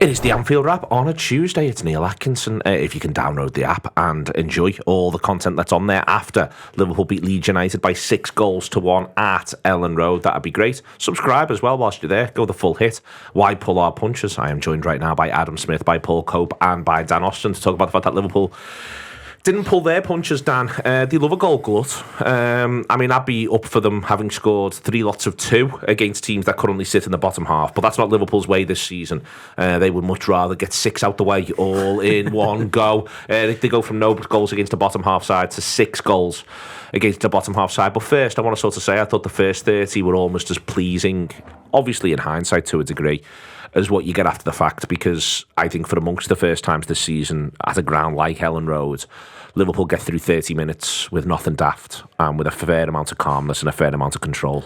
It is the Anfield Wrap on a Tuesday. It's Neil Atkinson. If you can download the app and enjoy all the content that's on there after Liverpool beat Leeds United by 6-1 at Elland Road, that'd be great. Subscribe as well whilst you're there. Go the full hit. Why pull our punches? I am joined right now by Adam Smith, by Paul Cope and by Dan Austin to talk about the fact that Liverpool didn't pull their punches, Dan. They love a goal glut. I'd be up for them having scored 3 lots of 2 against teams that currently sit in the bottom half, but that's not Liverpool's way this season. They would much rather get 6 out the way all in one go. They go from no goals against the bottom half side to 6 goals against the bottom half side. But first, I want to sort of say I thought the first 30 were almost as pleasing, obviously in hindsight to a degree, as what you get after the fact, because I think for amongst the first times this season at a ground like Elland Road, Liverpool get through 30 minutes with nothing daft and with a fair amount of calmness and a fair amount of control.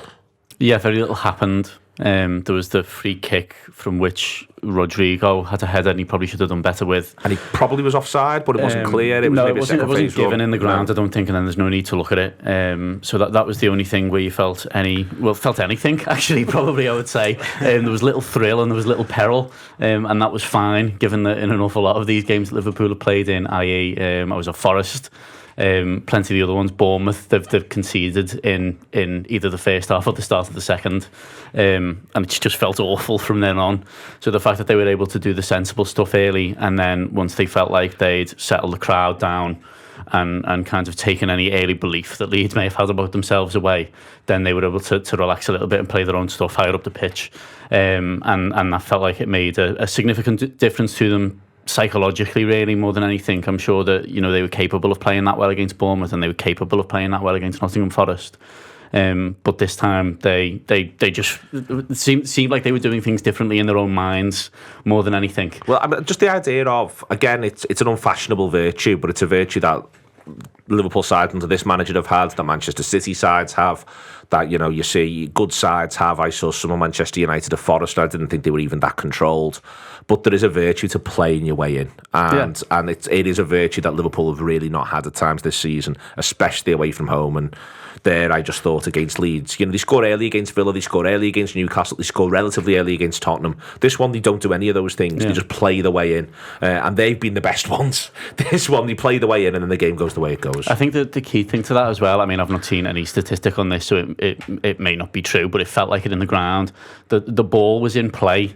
Yeah, very little happened. There was the free kick from which Rodrigo had a header and he probably should have done better with. And he probably was offside, but it wasn't clear. It wasn't given in the ground, I don't think, and then there's no need to look at it. So that was the only thing where you felt anything, actually, probably, I would say. There was little thrill and there was little peril, and that was fine, given that in an awful lot of these games that Liverpool have played in, i.e. I was at Forest, plenty of the other ones, Bournemouth, they've conceded in either the first half or the start of the second, and it just felt awful from then on. So the fact that they were able to do the sensible stuff early, and then once they felt like they'd settled the crowd down and kind of taken any early belief that Leeds may have had about themselves away, then they were able to relax a little bit and play their own stuff higher up the pitch, and that felt like it made a significant difference to them psychologically, really, more than anything. I'm sure that they were capable of playing that well against Bournemouth, and they were capable of playing that well against Nottingham Forest. But this time they just seemed like they were doing things differently in their own minds more than anything. Well, just the idea of, again, it's an unfashionable virtue, but it's a virtue that Liverpool sides under this manager have had, that Manchester City sides have, that you see good sides have. I saw some of Manchester United at Forest. I didn't think they were even that controlled. But there is a virtue to playing your way in, and it is a virtue that Liverpool have really not had at times this season, especially away from home. And there, I just thought against Leeds, they score early against Villa, they score early against Newcastle, they score relatively early against Tottenham. This one, they don't do any of those things. They just play the way in, and they've been the best ones. This one, they play the way in, and then the game goes the way it goes. I think that the key thing to that as well, I've not seen any statistic on this, so it may not be true, but it felt like it in the ground. The ball was in play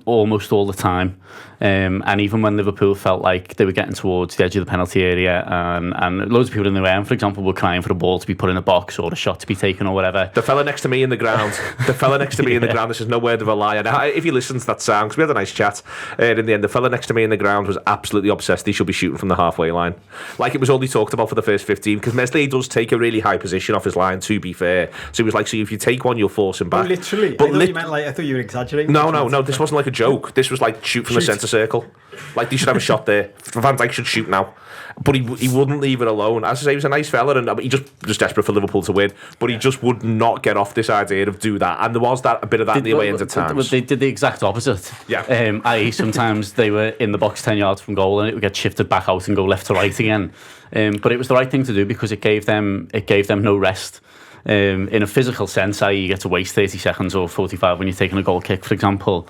almost all the time, and even when Liverpool felt like they were getting towards the edge of the penalty area, and loads of people in the end, for example, were crying for a ball to be put in a box or a shot to be taken or whatever. The fella next to me in the ground, this is no word of a lie. And if you listen to that sound, because we had a nice chat in the end, the fella next to me in the ground was absolutely obsessed. He should be shooting from the halfway line, like it was only talked about for the first 15, because Meslier does take a really high position off his line, to be fair. So he was like, so if you take one, you'll force him back. Oh, literally? But I thought you were exaggerating. No, this wasn't like a joke. This was like shoot from the centre circle. Like, they should have a shot there. Van Dijk should shoot now. But he wouldn't leave it alone. As I say, he was a nice fella, and he just was desperate for Liverpool to win. But he just would not get off this idea of do that. And there was a bit of that in the away end at times. They did the exact opposite. Yeah. I.e. sometimes they were in the box 10 yards from goal and it would get shifted back out and go left to right again. But it was the right thing to do, because it gave them no rest. In a physical sense, i.e. you get to waste 30 seconds or 45 when you're taking a goal kick, for example.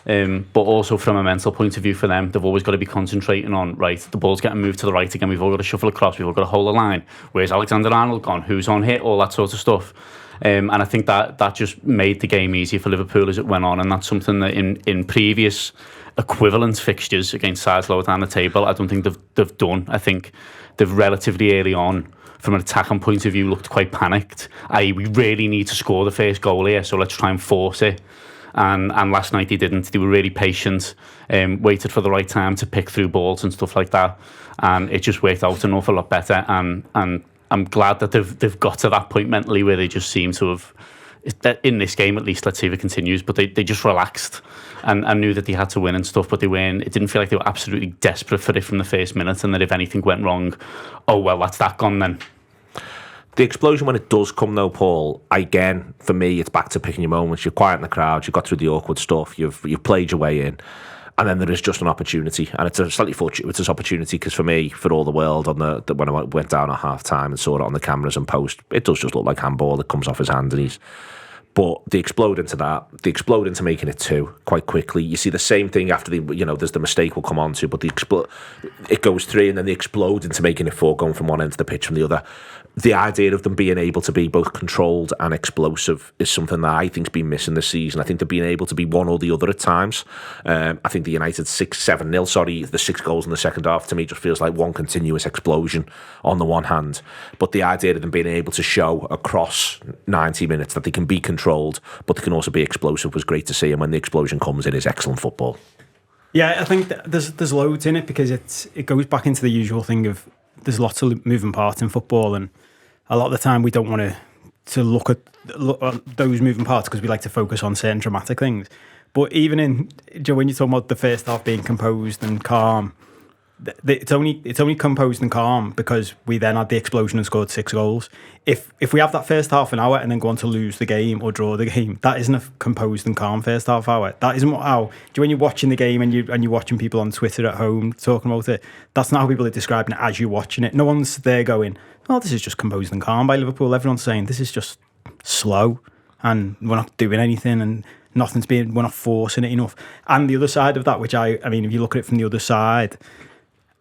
But also from a mental point of view for them, they've always got to be concentrating on, right, the ball's getting moved to the right again, we've all got to shuffle across, we've all got to hold the line, where's Alexander-Arnold gone, who's on hit, all that sort of stuff. And I think that just made the game easier for Liverpool as it went on, and that's something that in previous equivalent fixtures against sides lower down the table, I don't think they've done. I think they've relatively early on, from an attacking point of view, looked quite panicked, i.e. we really need to score the first goal here, so let's try and force it. And last night they didn't. They were really patient, waited for the right time to pick through balls and stuff like that, and it just worked out an awful lot better. And I'm glad that they've got to that point mentally where they just seem to have, in this game at least, let's see if it continues, but they just relaxed and knew that they had to win and stuff, but they weren't. It didn't feel like they were absolutely desperate for it from the first minute, and that if anything went wrong, oh well, that's that gone then. The explosion, when it does come, though, Paul, again, for me, it's back to picking your moments. You're quiet in the crowd, you've got through the awkward stuff, you've played your way in, and then there is just an opportunity, and it's a slightly fortuitous opportunity, because for me, for all the world, when I went down at half time and saw it on the cameras and post, it does just look like handball that comes off his hand, and he's But they explode into that. They explode into making it 2 quite quickly. You see the same thing after there's the mistake we'll come on to, but it goes 3 and then they explode into making it 4, going from one end of the pitch from the other. The idea of them being able to be both controlled and explosive is something that I think's been missing this season. I think they're being able to be one or the other at times. I think the United 7-0, the 6 goals in the second half, to me just feels like one continuous explosion on the one hand. But the idea of them being able to show across 90 minutes that they can be controlled, but they can also be explosive was great to see. And when the explosion comes, it is excellent football. Yeah, I think there's loads in it because it goes back into the usual thing of there's lots of moving parts in football, and a lot of the time we don't want to look at those moving parts because we like to focus on certain dramatic things. But even when you're talking about the first half being composed and calm, it's only composed and calm because we then had the explosion and scored 6 goals. If we have that first half an hour and then go on to lose the game or draw the game, that isn't a composed and calm first half hour. That isn't when you're watching the game and you're watching people on Twitter at home talking about it, that's not how people are describing it as you're watching it. No one's there going, oh, this is just composed and calm by Liverpool. Everyone's saying this is just slow and we're not doing anything and we're not forcing it enough. And the other side of that, which I mean, if you look at it from the other side,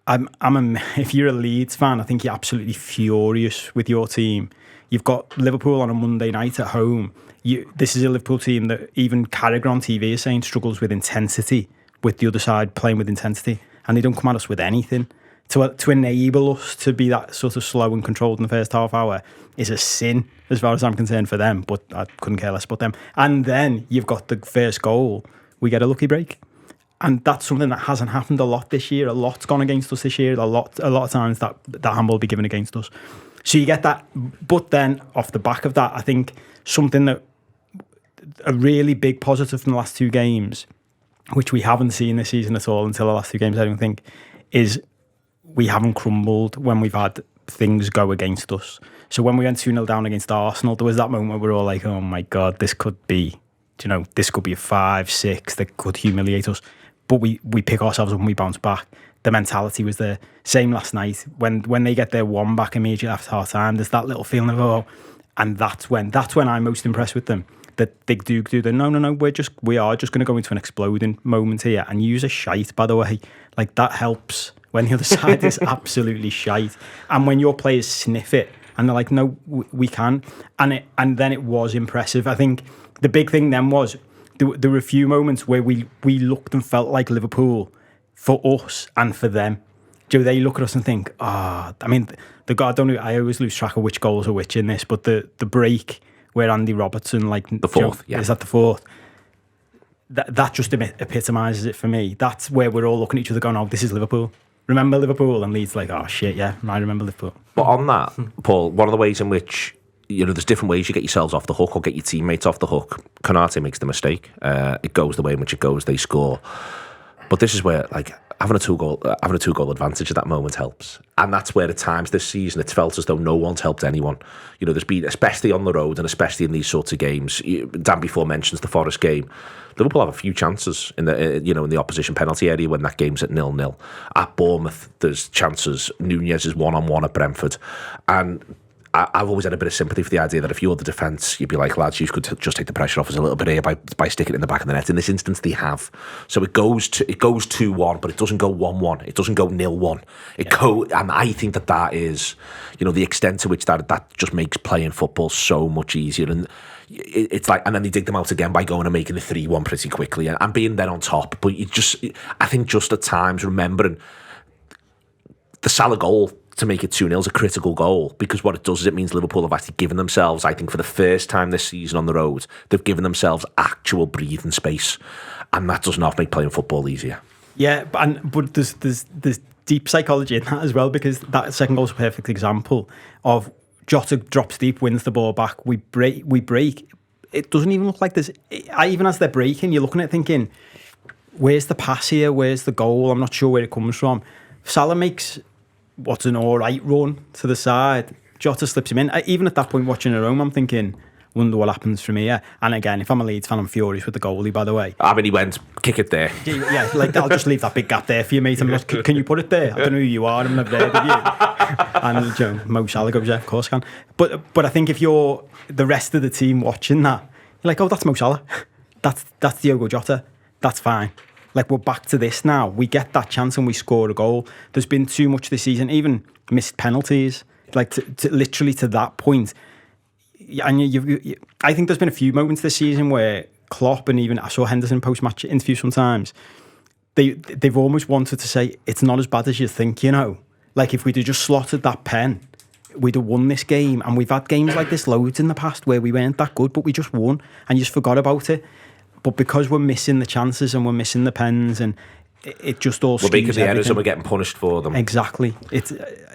if you're a Leeds fan, I think you're absolutely furious with your team. You've got Liverpool on a Monday night at home. This is a Liverpool team that even Carragher on TV is saying struggles with intensity, with the other side playing with intensity, and they don't come at us with anything. To enable us to be that sort of slow and controlled in the first half hour is a sin, as far as I'm concerned, for them, but I couldn't care less about them. And then you've got the first goal. We get a lucky break. And that's something that hasn't happened a lot this year. A lot's gone against us this year. A lot of times that handball will be given against us. So you get that. But then off the back of that, I think something that a really big positive from the last 2 games, which we haven't seen this season at all until the last 2 games, I don't think, is we haven't crumbled when we've had things go against us. So when we went 2-0 down against Arsenal, there was that moment where we were all like, oh my God, this could be a 5-6 that could humiliate us. But we pick ourselves up and we bounce back. The mentality was there. Same last night. When they get their 1 back immediately after half time, there's that little feeling of, oh, and that's when I'm most impressed with them. That they do the no, we are just going to go into an exploding moment here and use a shite, by the way. Like, that helps when the other side is absolutely shite. And when your players sniff it and they're like, no, we can. And then it was impressive. I think the big thing then was, there were a few moments where we looked and felt like Liverpool for us and for them. They look at us and think, I mean, I always lose track of which goals are which in this, but the break where Andy Robertson, like the 4th, is that the 4th? That just epitomises it for me. That's where we're all looking at each other going, oh, this is Liverpool. Remember Liverpool? And Leeds like, oh shit, yeah, I remember Liverpool. But on that, Paul, one of the ways in which there's different ways you get yourselves off the hook or get your teammates off the hook. Konate makes the mistake. It goes the way in which it goes. They score. But this is where, like, having a two goal advantage at that moment helps. And that's where at times this season it's felt as though no one's helped anyone. There's been, especially on the road and especially in these sorts of games. Dan before mentions the Forest game. Liverpool have a few chances in the opposition penalty area when that game's at 0-0. At Bournemouth, there's chances. Nunez is 1-on-1 at Brentford. And I've always had a bit of sympathy for the idea that if you're the defence, you'd be like, lads, you could just take the pressure off us a little bit here by sticking it in the back of the net. In this instance, they have. So it goes 2-1, but it doesn't go 1-1. It doesn't go 0-1. And I think that is, the extent to which that just makes playing football so much easier. And it's like, and then they dig them out again by going and making it 3-1 pretty quickly and being then on top. But I think just at times remembering the Salah goal to make it 2-0 is a critical goal, because what it does is it means Liverpool have actually given themselves, I think for the first time this season on the road, they've given themselves actual breathing space, and that does not make playing football easier. Yeah, but there's deep psychology in that as well, because that second goal is a perfect example of Jota drops deep, wins the ball back, we break. It doesn't even look like there's, even as they're breaking, you're looking at it thinking, where's the pass here? Where's the goal? I'm not sure where it comes from. Salah makes what's an all right run to the side. Jota slips him in. Even at that point, watching at home, I'm thinking, wonder what happens from here. And again, if I'm a Leeds fan, I'm furious with the goalie, by the way. I mean, he went, kick it there. Yeah, like, I'll just leave that big gap there for you, mate. Can you put it there? I don't know who you are. I'm never there with you. And Mo Salah goes, yeah, of course I can. But I think if you're the rest of the team watching that, You're like, oh, that's Mo Salah. That's Diogo Jota. That's fine. Like, we're back to this now. We get that chance and we score a goal. There's been too much this season, even missed penalties, like to literally to that point. And I think there's been a few moments this season where Klopp, and even I saw Henderson post-match interviews sometimes, they've almost wanted to say, it's not as bad as you think, you know? Like, if we'd have just slotted that pen, we'd have won this game. And we've had games like this loads in the past where we weren't that good, but we just won and you just forgot about it. But because we're missing the chances and we're missing the pens, and it just all skews we're making the errors everything. and we're getting punished for them. Exactly.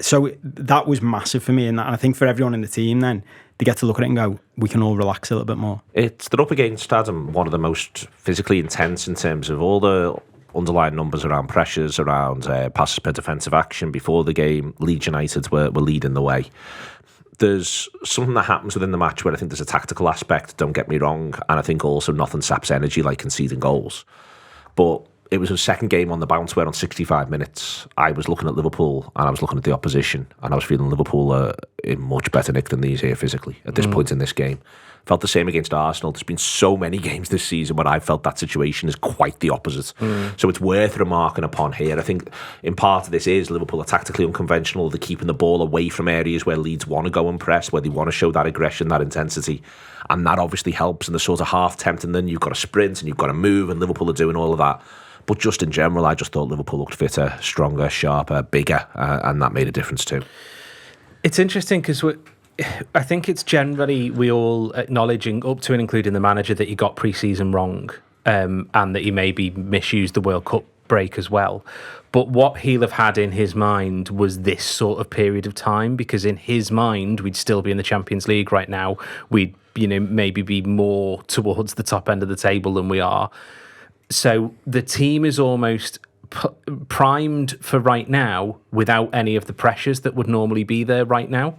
So that was massive for me, and I think for everyone in the team then, they get to look at it and go, we can all relax a little bit more. They're up against, Adam, one of the most physically intense in terms of all the underlying numbers around pressures, around passes per defensive action. Before the game, Leeds United were leading the way. There's something that happens within the match where I think there's a tactical aspect, don't get me wrong, and I think also nothing saps energy like conceding goals. But it was a second game on the bounce where on 65 minutes I was looking at Liverpool and I was looking at the opposition and I was feeling Liverpool are in much better nick than these here physically at this point in this game. Felt the same against Arsenal. There's been so many games this season where I felt that situation is quite the opposite. So it's worth remarking upon here. I think in part of this is Liverpool are tactically unconventional. They're keeping the ball away from areas where Leeds want to go and press, where they want to show that aggression, that intensity. And that obviously helps. And they're sort of half tempting. Then you've got to sprint and you've got to move, and Liverpool are doing all of that. But just in general, I just thought Liverpool looked fitter, stronger, sharper, bigger, and that made a difference too. It's interesting because I think it's generally we all acknowledging, up to and including the manager, that he got pre-season wrong and that he maybe misused the World Cup break as well. But what he'll have had in his mind was this sort of period of time, because in his mind, we'd still be in the Champions League right now. We'd, maybe be more towards the top end of the table than we are. So the team is almost primed for right now without any of the pressures that would normally be there right now.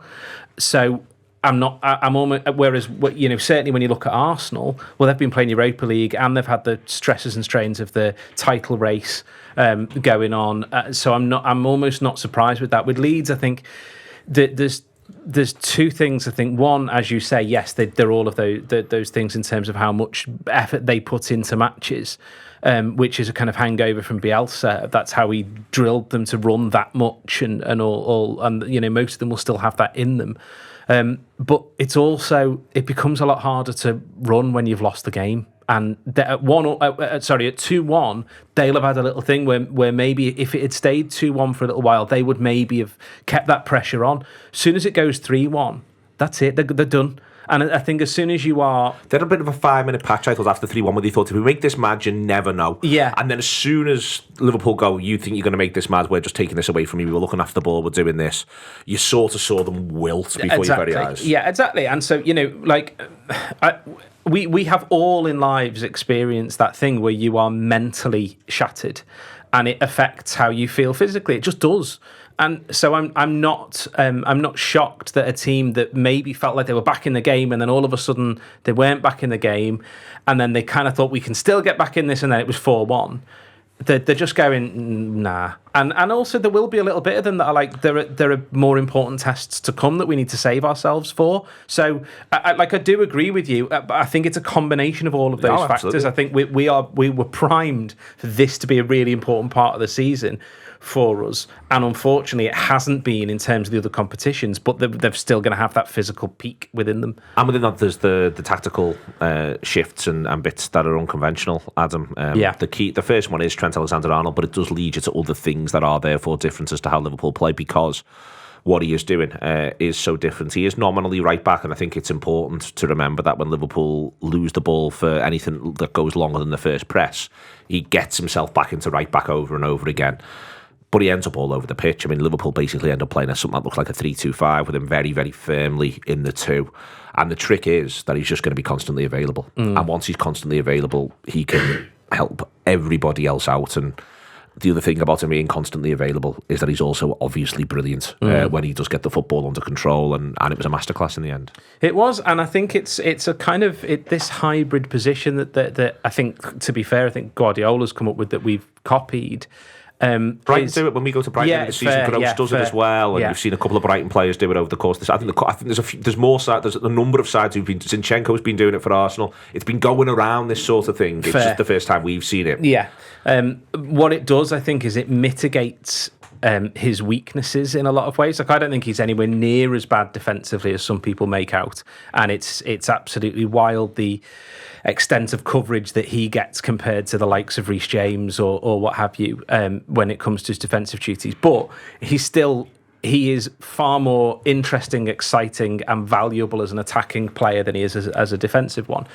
So I'm almost, whereas, certainly when you look at Arsenal, well, they've been playing Europa League and they've had the stresses and strains of the title race going on. So I'm almost not surprised with that. With Leeds, I think there's two things. I think one, as you say, yes, they're all of those things in terms of how much effort they put into matches, which is a kind of hangover from Bielsa. That's how he drilled them to run that much, and all, and most of them will still have that in them. But it becomes a lot harder to run when you've lost the game. And at 2-1, they'll have had a little thing where maybe if it had stayed 2-1 for a little while, they would maybe have kept that pressure on. As soon as it goes 3-1, that's it. They're done. And I think as soon as you are... They had a bit of a 5-minute patch, I thought, after 3-1, where they thought, if we make this mad, you never know. Yeah. And then as soon as Liverpool go, you think you're going to make this mad, we're just taking this away from you, we're looking after the ball, we're doing this. You sort of saw them wilt before your very eyes. Yeah, exactly. And so, we have all in lives experienced that thing where you are mentally shattered and it affects how you feel physically. It just does. And so I'm not shocked that a team that maybe felt like they were back in the game and then all of a sudden they weren't back in the game, and then they kind of thought we can still get back in this, and then it was 4-1. They're just going, nah. And also there will be a little bit of them that are like, there are more important tests to come that we need to save ourselves for. So I do agree with you, but I think it's a combination of all of those factors. I think we were primed for this to be a really important part of the season for us, and unfortunately it hasn't been in terms of the other competitions, but they're still going to have that physical peak within them. And within that there's the tactical shifts and bits that are unconventional, Adam. The first one is Trent Alexander-Arnold, but it does lead you to other things that are therefore differences to how Liverpool play, because what he is doing is so different. He is nominally right back, and I think it's important to remember that when Liverpool lose the ball for anything that goes longer than the first press, he gets himself back into right back over and over again. But he ends up all over the pitch. I mean, Liverpool basically end up playing something that looks like a 3-2-5 with him very, very firmly in the two. And the trick is that he's just going to be constantly available. And once he's constantly available, he can help everybody else out. And the other thing about him being constantly available is that he's also obviously brilliant when he does get the football under control. And it was a masterclass in the end. It was, and I think it's a kind of this hybrid position that I think, to be fair, I think Guardiola's come up with, that we've copied. Brighton do it when we go to Brighton this season. Gross does it as well, and you've seen a couple of Brighton players do it over the course of this. I think there's more sides. There's a number of sides who've been. Zinchenko's been doing it for Arsenal. It's been going around this sort of thing. It's just the first time we've seen it. Yeah. What it does, I think, is it mitigates his weaknesses in a lot of ways. Like, I don't think he's anywhere near as bad defensively as some people make out, and it's absolutely wild the extent of coverage that he gets compared to the likes of Reece James or what have you when it comes to his defensive duties. But he is far more interesting, exciting, and valuable as an attacking player than he is as a defensive one.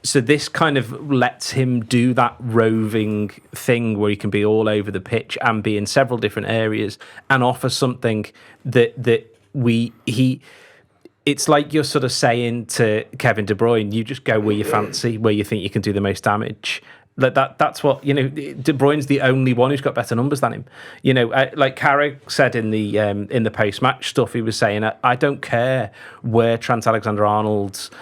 So this kind of lets him do that roving thing where he can be all over the pitch and be in several different areas and offer something it's like you're sort of saying to Kevin De Bruyne, you just go where you fancy, where you think you can do the most damage. That's what, De Bruyne's the only one who's got better numbers than him. Like Carrick said in the post-match stuff, he was saying, I don't care where Trent Alexander-Arnold's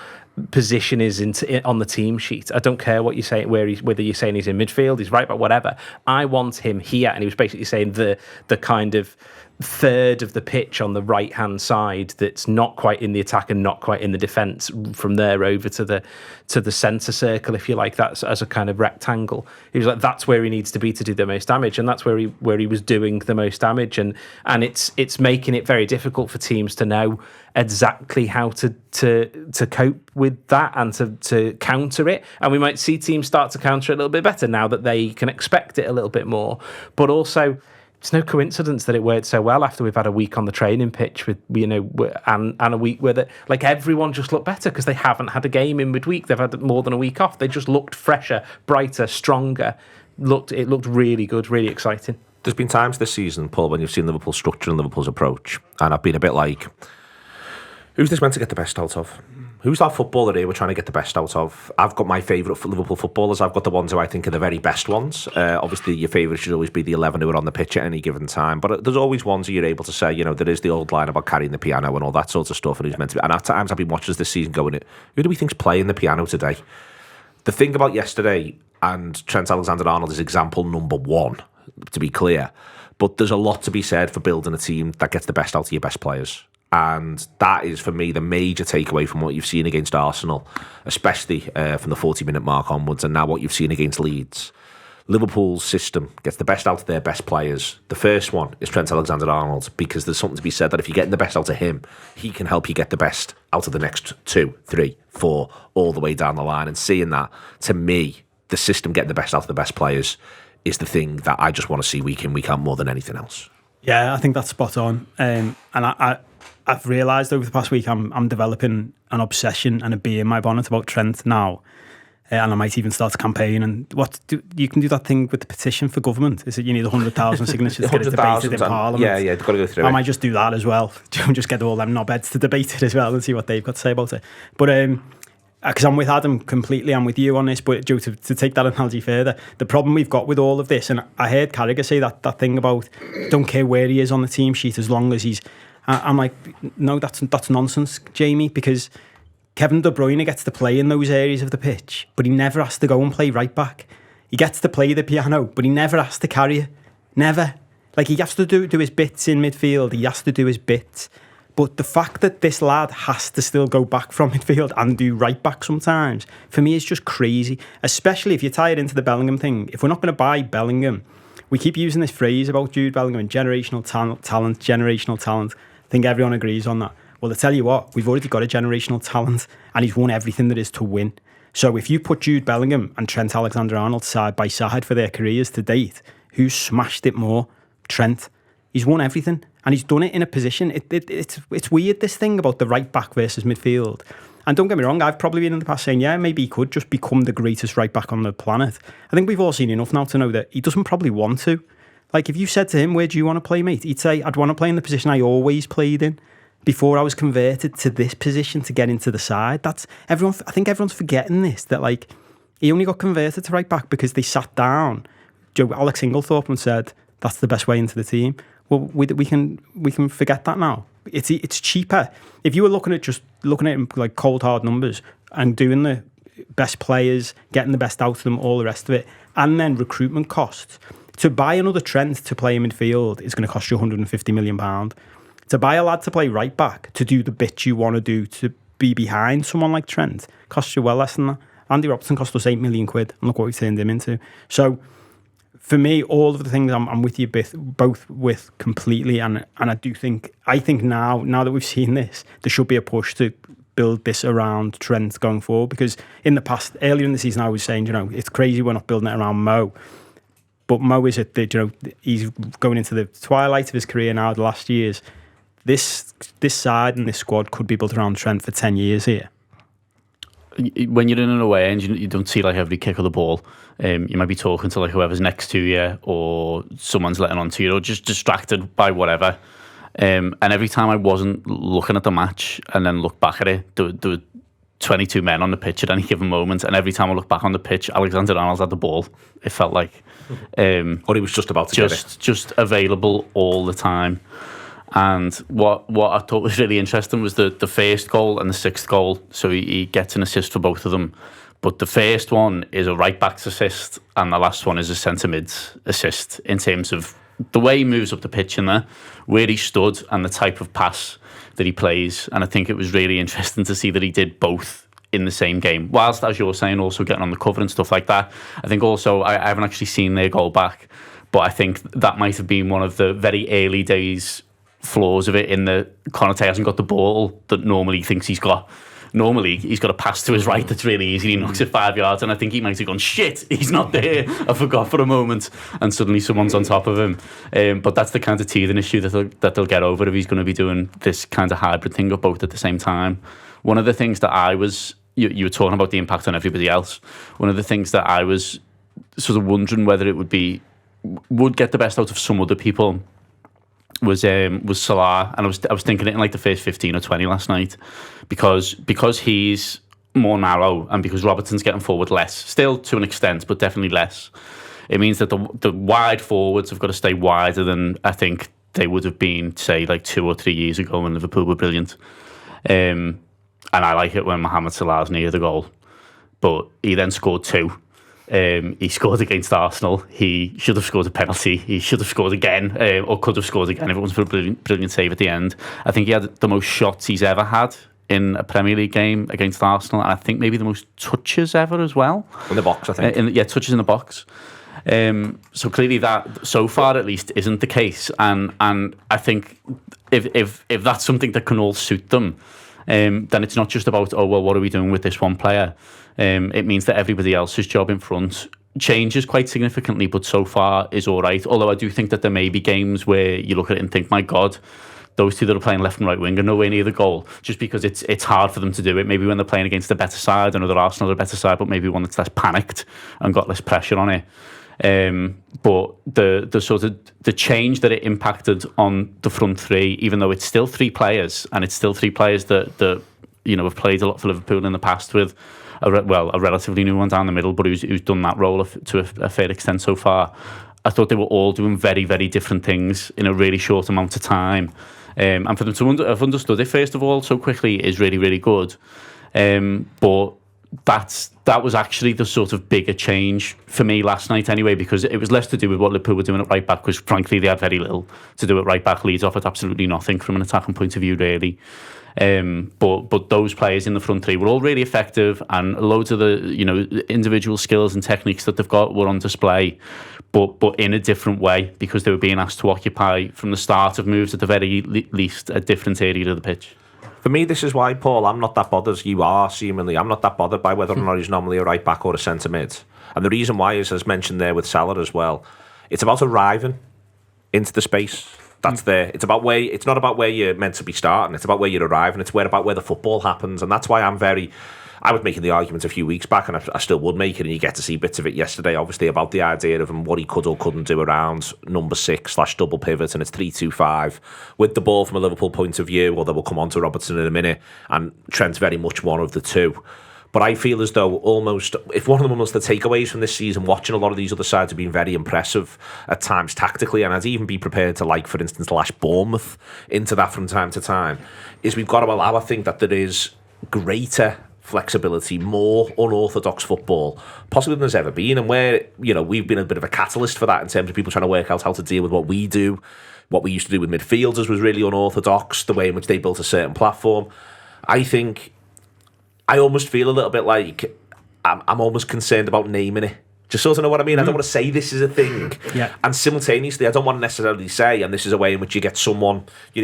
position is on the team sheet. I don't care what you say, whether you're saying he's in midfield, he's right back, whatever. I want him here. And he was basically saying the kind of third of the pitch on the right hand side that's not quite in the attack and not quite in the defence, from there over to the centre circle, if you like, that's as a kind of rectangle. He was like, that's where he needs to be to do the most damage, and that's where he was doing the most damage, and it's making it very difficult for teams to know exactly how to cope with that and to counter it. And we might see teams start to counter it a little bit better now that they can expect it a little bit more. But also, it's no coincidence that it worked so well after we've had a week on the training pitch with, and a week where everyone just looked better because they haven't had a game in midweek. They've had more than a week off. They just looked fresher, brighter, stronger. It looked really good, really exciting. There's been times this season, Paul, when you've seen Liverpool's structure and Liverpool's approach, and I've been a bit like, who's this meant to get the best out of? Who's that footballer here we're trying to get the best out of? I've got my favourite Liverpool footballers. I've got the ones who I think are the very best ones. Obviously, your favourite should always be the 11 who are on the pitch at any given time. But there's always ones who you're able to say, there is the old line about carrying the piano and all that sort of stuff, and who's meant to be. And at times I've been watching this season going, who do we think's playing the piano today? The thing about yesterday, and Trent Alexander-Arnold is example number one, to be clear. But there's a lot to be said for building a team that gets the best out of your best players. And that is, for me, the major takeaway from what you've seen against Arsenal, especially from the 40-minute mark onwards, and now what you've seen against Leeds. Liverpool's system gets the best out of their best players. The first one is Trent Alexander-Arnold, because there's something to be said that if you're getting the best out of him, he can help you get the best out of the next 2, 3, 4, all the way down the line. And seeing that, to me, the system getting the best out of the best players is the thing that I just want to see week in, week out more than anything else. Yeah, I think that's spot on. And I've realised over the past week I'm developing an obsession and a bee in my bonnet about Trent now, and I might even start a campaign. And you can do that thing with the petition for government. Is it you need 100,000 signatures to get it debated in Parliament? Yeah, you've got to go through it. I might just do that as well. Just get all them knobheads to debate it as well and see what they've got to say about it. But because I'm with Adam completely, I'm with you on this, but Joe, to take that analogy further, the problem we've got with all of this, and I heard Carragher say that thing about don't care where he is on the team sheet as long as he's... I'm like, no, that's nonsense, Jamie, because Kevin De Bruyne gets to play in those areas of the pitch, but he never has to go and play right back. He gets to play the piano, but he never has to carry it. Never. Like, he has to do his bits in midfield. He has to do his bits. But the fact that this lad has to still go back from midfield and do right back sometimes, for me, is just crazy. Especially if you tie it into the Bellingham thing. If we're not going to buy Bellingham, we keep using this phrase about Jude Bellingham and generational talent. I think everyone agrees on that. Well, I tell you what, we've already got a generational talent, and he's won everything there is to win. So if you put Jude Bellingham and Trent Alexander-Arnold side by side for their careers to date, who's smashed it more? Trent. He's won everything, and he's done it in a position. It's weird, this thing about the right back versus midfield. And don't get me wrong, I've probably been in the past saying, yeah, maybe he could just become the greatest right back on the planet. I think we've all seen enough now to know that he doesn't probably want to. Like, if you said to him, where do you want to play, mate? He'd say, I'd want to play in the position I always played in before I was converted to this position to get into the side. I think everyone's forgetting this, that, like, he only got converted to right back because they sat down. Alex Inglethorpe and said, that's the best way into the team. Well, we can forget that now. It's cheaper. If you were looking at like cold hard numbers and doing the best players, getting the best out of them, all the rest of it, and then recruitment costs, To buy another Trent to play in midfield is going to cost you £150 million. To buy a lad to play right back, to do the bit you want to do, to be behind someone like Trent, costs you well less than that. Andy Robertson cost us £8 million, and look what we turned him into. So, for me, all of the things I'm with you both with completely, and I think now that we've seen this, there should be a push to build this around Trent going forward, because in the past, earlier in the season, I was saying, it's crazy we're not building it around Mo. But Mo is he's going into the twilight of his career now, the last years. This side and this squad could be built around Trent for 10 years here. When you're in an away end, you don't see like every kick of the ball. You might be talking to like whoever's next to you, or someone's letting on to you, or just distracted by whatever. And every time I wasn't looking at the match and then looked back at it, there were 22 men on the pitch at any given moment, and every time I look back on the pitch, Alexander-Arnold's had the ball. It felt like, or he was just about to get it, just available all the time. And what I thought was really interesting was the first goal and the sixth goal. So he gets an assist for both of them, but the first one is a right back's assist, and the last one is a centre mid's assist in terms of the way he moves up the pitch in there, where he stood, and the type of pass that he plays. And I think it was really interesting to see that he did both in the same game, whilst, as you're saying, also getting on the cover and stuff like that. I think also, I haven't actually seen their goal back, but I think that might have been one of the very early days flaws of it, in the Konate hasn't got the ball that normally he thinks he's got. Normally, he's got a pass to his right that's really easy. He knocks it 5 yards, and I think he might have gone, shit, he's not there. I forgot for a moment, and suddenly someone's on top of him. But that's the kind of teething issue that they'll get over if he's going to be doing this kind of hybrid thing of both at the same time. One of the things that I was, you were talking about the impact on everybody else. One of the things that I was sort of wondering whether it would get the best out of some other people was Salah, and I was thinking it in like the first 15 or 20 last night, because he's more narrow, and because Robertson's getting forward less, still to an extent, but definitely less. It means that the wide forwards have got to stay wider than I think they would have been, say, like 2 or 3 years ago when Liverpool were brilliant. And I like it when Mohamed Salah's near the goal, but he then scored 2. He scored against Arsenal. He should have scored a penalty. He should have scored again, or could have scored again if it wasn't for a brilliant save at the end. I think he had the most shots he's ever had in a Premier League game against Arsenal, and I think maybe the most touches ever as well. In the box, I think. Touches in the box. So clearly that, so far at least, isn't the case. And I think if that's something that can all suit them, then it's not just about, oh, well, what are we doing with this one player? It means that everybody else's job in front changes quite significantly, but so far is all right. Although I do think that there may be games where you look at it and think, my God, those two that are playing left and right wing are nowhere near the goal, just because it's hard for them to do it. Maybe when they're playing against a better side, I know that Arsenal are a better side, but maybe one that's less panicked and got less pressure on it. But the sort of the change that it impacted on the front three, even though it's still 3 players, and it's still 3 players that have played a lot for Liverpool in the past, with a relatively new one down the middle, but who's done that role to a fair extent so far. I thought they were all doing very, very different things in a really short amount of time. And for them to have understood it, first of all, so quickly is really, really good. But that was actually the sort of bigger change for me last night anyway, because it was less to do with what Liverpool were doing at right back, because frankly they had very little to do at right back. Leeds offered absolutely nothing from an attacking point of view, really. But those players in the front three were all really effective, and loads of the individual skills and techniques that they've got were on display, but in a different way, because they were being asked to occupy from the start of moves at the very least a different area of the pitch. For me, this is why, Paul, I'm not that bothered. You are, seemingly. I'm not that bothered by whether or not he's normally a right back or a centre mid. And the reason why is, as mentioned there with Salah as well, it's about arriving into the space that's there. It's not about where you're meant to be starting. It's about where you're arriving. It's about where the football happens. And that's why I was making the argument a few weeks back, and I still would make it, and you get to see bits of it yesterday, obviously, about the idea of him, what he could or couldn't do around number 6/double pivot, and it's 3-2-5 with the ball from a Liverpool point of view, although we'll come on to Robertson in a minute, and Trent's very much one of the two. But I feel as though almost, if one of them was the takeaways from this season, watching a lot of these other sides have been very impressive at times tactically, and I'd even be prepared to, like, for instance, lash Bournemouth into that from time to time, is we've got to allow, I think, that there is greater flexibility, more unorthodox football, possibly than there's ever been. And where, we've been a bit of a catalyst for that in terms of people trying to work out how to deal with what we do. What we used to do with midfielders was really unorthodox, the way in which they built a certain platform. I think I almost feel a little bit like I'm almost concerned about naming it. Just sort of know what I mean? I don't want to say this is a thing. Yeah. And simultaneously, I don't want to necessarily say, and this is a way in which you get someone, go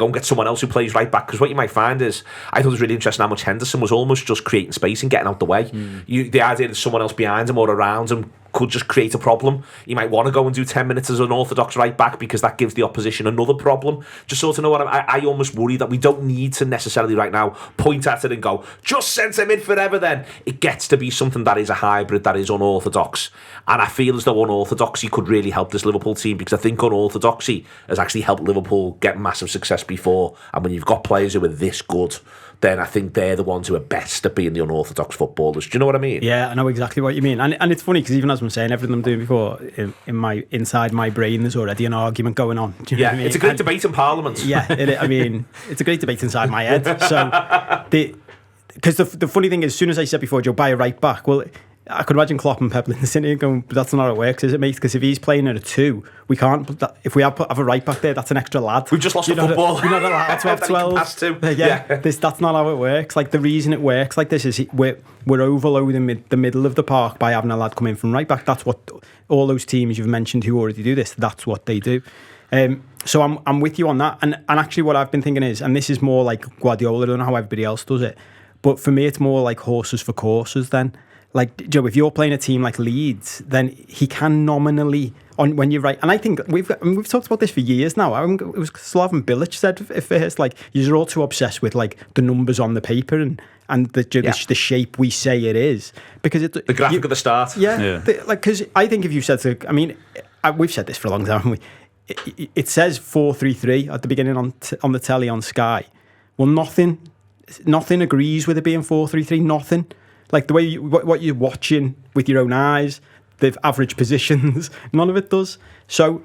and get someone else who plays right back. Because what you might find is, I thought it was really interesting how much Henderson was almost just creating space and getting out the way. The idea that someone else behind him or around him could just create a problem. You might want to go and do 10 minutes as an orthodox right back because that gives the opposition another problem. Just sort of know what I almost worry that we don't need to necessarily right now point at it and go, just centre mid forever then. It gets to be something that is a hybrid, that is unorthodox. And I feel as though unorthodoxy could really help this Liverpool team, because I think unorthodoxy has actually helped Liverpool get massive success before. And when you've got players who are this good, then I think they're the ones who are best at being the unorthodox footballers. Do you know what I mean? Yeah, I know exactly what you mean. And it's funny because even as I'm saying everything I'm doing before, inside my brain there's already an argument going on. Do you know what I mean? It's a great debate in Parliament. Yeah, it's a great debate inside my head. So, because the funny thing is, as soon as I said before, Joe, buy a right back, well, I could imagine Klopp and Pep in the city going, but that's not how it works, is it, mate? Because if he's playing at a 2, we can't. If we have a right back there, that's an extra lad. We've just lost the football. You're not allowed to have 12. Yeah. That's not how it works. Like, the reason it works like this is we're overloading the middle of the park by having a lad come in from right back. That's what all those teams you've mentioned who already do this, that's what they do. So I'm with you on that. And actually what I've been thinking is, and this is more like Guardiola, I don't know how everybody else does it, but for me it's more like horses for courses then. Like, Joe, if you're playing a team like Leeds, then he can nominally, when you're right, and I think we've talked about this for years now. It was Slaven Bilic said at first, like, you're all too obsessed with like the numbers on the paper and the shape we say it is, because the graphic at the start. Yeah. Because I think if you said to, we've said this for a long time, haven't we? It says 4-3-3 at the beginning on the telly on Sky. Well, nothing agrees with it being 4-3-3. Nothing. Like the way what you're watching with your own eyes, the average positions, none of it does. So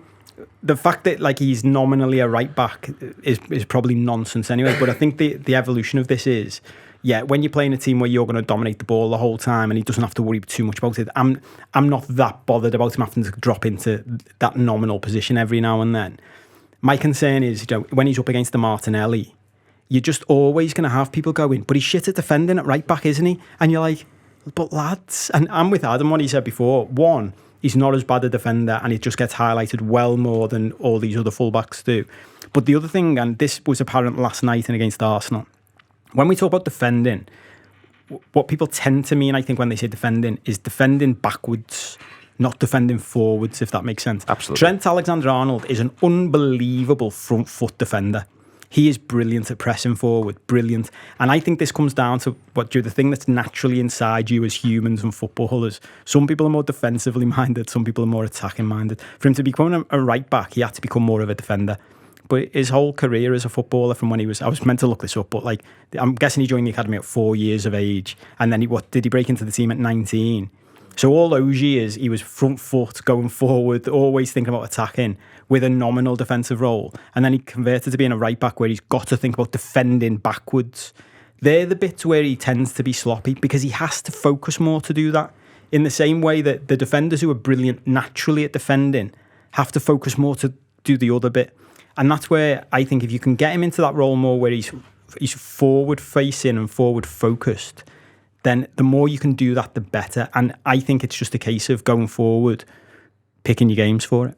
the fact that like he's nominally a right back is probably nonsense anyway. But I think the evolution of this is, when you're playing a team where you're going to dominate the ball the whole time and he doesn't have to worry too much about it, I'm not that bothered about him having to drop into that nominal position every now and then. My concern is, when he's up against the Martinelli, you're just always going to have people going, but he's shit at defending at right back, isn't he? And you're like, but lads, and I'm with Adam, what he said before. One, he's not as bad a defender and he just gets highlighted well more than all these other fullbacks do. But the other thing, and this was apparent last night and against Arsenal, when we talk about defending, what people tend to mean, I think, when they say defending, is defending backwards, not defending forwards, if that makes sense. Absolutely. Trent Alexander-Arnold is an unbelievable front foot defender. He is brilliant at pressing forward, brilliant. And I think this comes down to the thing that's naturally inside you as humans and footballers. Some people are more defensively minded, some people are more attacking minded. For him to become a right back, he had to become more of a defender. But his whole career as a footballer, from when I was meant to look this up, but like, I'm guessing he joined the academy at 4 years of age. And then did he break into the team at 19? So all those years, he was front foot, going forward, always thinking about attacking with a nominal defensive role. And then he converted to being a right back where he's got to think about defending backwards. They're the bits where he tends to be sloppy because he has to focus more to do that. In the same way that the defenders who are brilliant naturally at defending have to focus more to do the other bit. And that's where I think if you can get him into that role more where he's forward facing and forward focused, then the more you can do that, the better. And I think it's just a case of going forward, picking your games for it.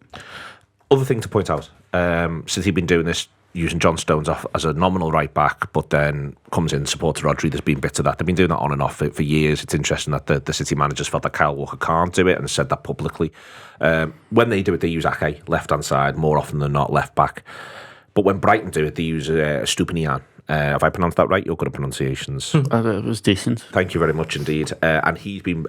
Other thing to point out, since he's been doing this, using John Stones off as a nominal right back, but then comes in, supports Rodri, there's been bits of that. They've been doing that on and off for years. It's interesting that the City managers felt that Kyle Walker can't do it and said that publicly. When they do it, they use Ake, left-hand side, more often than not, left back. But when Brighton do it, they use Stupinian. Have I pronounced that right? You're good at pronunciations. It was decent. Thank you very much indeed. And he's been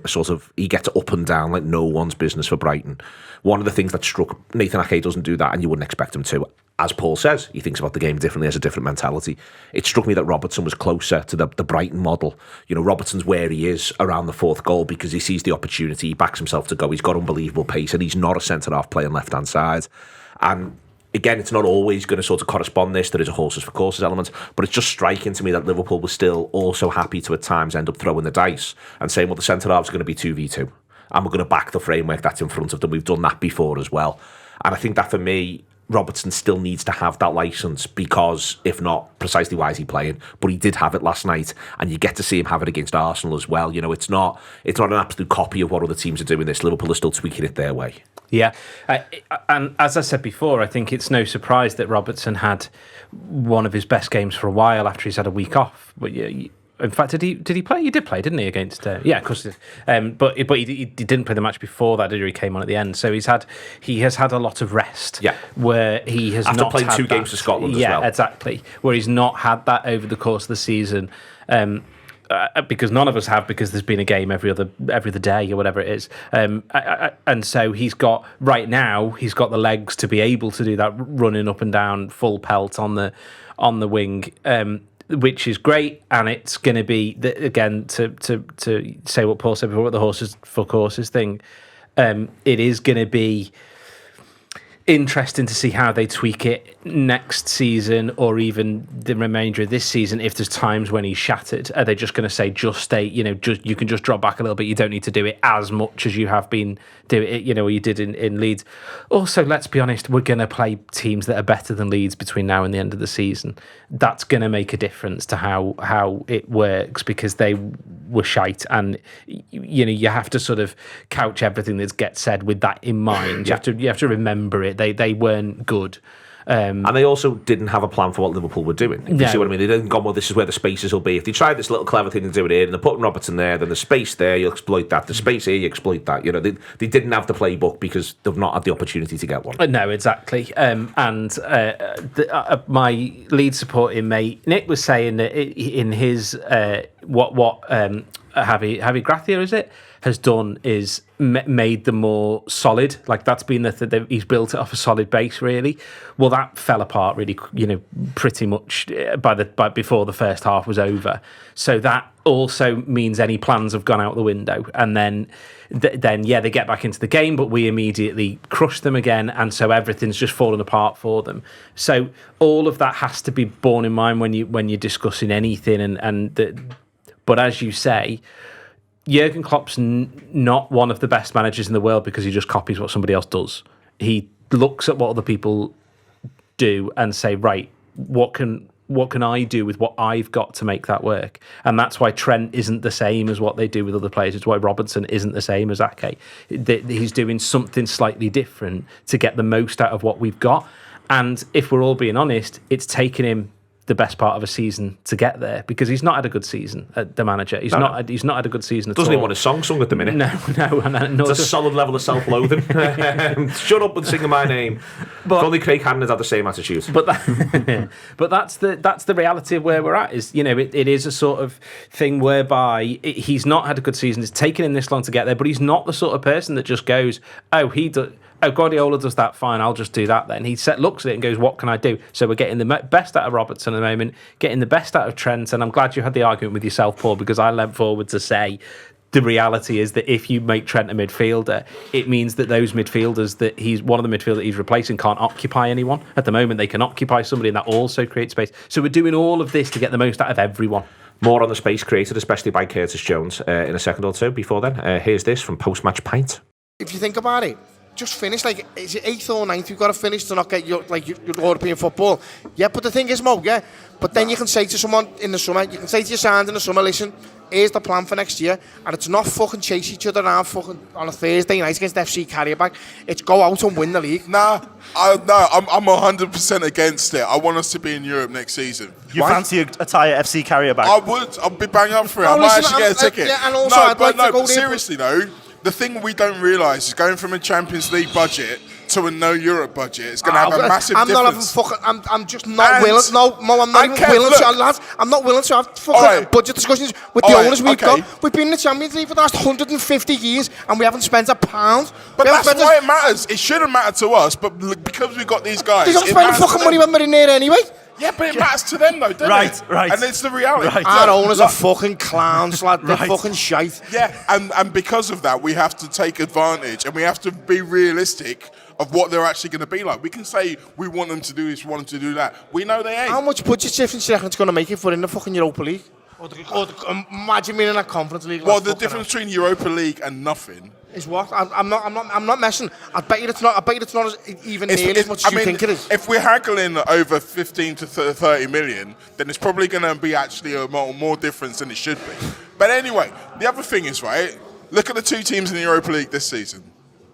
he gets up and down like no one's business for Brighton. One of the things that struck Nathan Ake doesn't do that, and you wouldn't expect him to. As Paul says, he thinks about the game differently, has a different mentality. It struck me that Robertson was closer to the Brighton model. Robertson's where he is around the fourth goal because he sees the opportunity, he backs himself to go. He's got unbelievable pace, and he's not a centre-half playing left-hand side. And again, it's not always going to sort of correspond this. There is a horses for courses element, but it's just striking to me that Liverpool was still also happy to at times end up throwing the dice and saying, well, the centre-halves are going to be 2v2 and we're going to back the framework that's in front of them. We've done that before as well. And I think that for me, Robertson still needs to have that licence, because if not, precisely why is he playing? But he did have it last night, and you get to see him have it against Arsenal as well. You know, it's not an absolute copy of what other teams are doing this. Liverpool are still tweaking it their way. Yeah, and as I said before, I think it's no surprise that Robertson had one of his best games for a while after he's had a week off. But in fact, did he play? He did play, didn't he? Against yeah, of course. But he didn't play the match before that, did he? He came on at the end, so he has had a lot of rest. Yeah, where he has after not playing had 2 that, games for Scotland as well. Yeah, exactly. Where he's not had that over the course of the season. Because none of us have, because there's been a game every other day or whatever it is, and so he's got the legs to be able to do that, running up and down full pelt on the wing, which is great. And it's going to be again to say what Paul said before with the horses for courses thing. It is going to be interesting to see how they tweak it next season, or even the remainder of this season. If there's times when he's shattered, are they just going to say, just stay, you can just drop back a little bit, you don't need to do it as much as you have been doing it, or you did in Leeds. Also, let's be honest, we're going to play teams that are better than Leeds between now and the end of the season. That's going to make a difference to how it works, because they were shite, and you have to sort of couch everything that gets said with that in mind. Yeah. You have to remember it. They weren't good. And they also didn't have a plan for what Liverpool were doing. You see what I mean? They didn't go, well, this is where the spaces will be. If they tried this little clever thing to do it here, and they're putting Robertson there, then the space there, you'll exploit that. The space here, you exploit that. They didn't have the playbook because they've not had the opportunity to get one. No, exactly. My Leeds supporting mate Nick was saying that in his Javi Gracia, is it, has done is made them more solid. Like, that's been he's built it off a solid base, really. Well, that fell apart really, pretty much before the first half was over. So that also means any plans have gone out the window, and then they get back into the game, but we immediately crush them again, and so everything's just fallen apart for them. So all of that has to be borne in mind when you're discussing anything, but as you say, Jurgen Klopp's not one of the best managers in the world because he just copies what somebody else does. He looks at what other people do and say, right, what can I do with what I've got to make that work? And that's why Trent isn't the same as what they do with other players. It's why Robertson isn't the same as Ake. He's doing something slightly different to get the most out of what we've got. And if we're all being honest, it's taken him the best part of a season to get there, because he's not had a good season at the manager. He's not had a good season at all. Doesn't even want his song sung at the minute. No. It's a solid level of self-loathing. Shut up and sing my name. But if only Craig Hannon had the same attitude. But that's the reality of where we're at. Is it is a sort of thing whereby he's not had a good season. It's taken him this long to get there, but he's not the sort of person that just goes, Guardiola does that, fine, I'll just do that then. He looks at it and goes, what can I do? So we're getting the best out of Robertson at the moment, getting the best out of Trent, and I'm glad you had the argument with yourself, Paul, because I leant forward to say the reality is that if you make Trent a midfielder, it means that those midfielders that he's one of the midfielders he's replacing can't occupy anyone. At the moment, they can occupy somebody, and that also creates space. So we're doing all of this to get the most out of everyone. More on the space created, especially by Curtis Jones, in a second or two. Before then, here's this from Post-Match Pint. If you think about it, just finish, like, is it 8th or 9th? You've got to finish to not get your European football. Yeah, but the thing is, Mo, yeah, but then you can say to someone in the summer, you can say to your sons in the summer, listen, here's the plan for next year, and it's not fucking chase each other around fucking on a Thursday night against FC Carrierback. It's go out and win the league. I'm 100% against it. I want us to be in Europe next season. You fancy a tie FC Carrierback? I would. I'd be bang up for it. No, I might listen, actually get a ticket. Yeah, and also but seriously though, the thing we don't realise is going from a Champions League budget to a no Europe budget is going to have a massive difference. I'm just not willing. No, Mo, I'm not even willing to, lads. I'm not willing to have fucking budget discussions with the owners we've got. We've been in the Champions League for the last 150 years and we haven't spent a pound. But that's why it matters. It shouldn't matter to us, but because we've got these guys, they don't spend the fucking money when we're in there anyway. Yeah, but it matters to them though, doesn't it? Right. And it's the reality. Right. Our owners are fucking clowns, lad. They're fucking shite. Yeah, and because of that, we have to take advantage and we have to be realistic of what they're actually going to be like. We can say we want them to do this, we want them to do that. We know they ain't. How much budget difference do you reckon it's going to make if we're in the fucking Europa League? Imagine being in a Conference League. Well, the difference between Europa League and nothing is what? I'm not messing. I bet you it's not even nearly as much as you think it is. If we're haggling over 15 to 30 million, then it's probably going to be actually a more difference than it should be. But anyway, the other thing is, right, look at the two teams in the Europa League this season.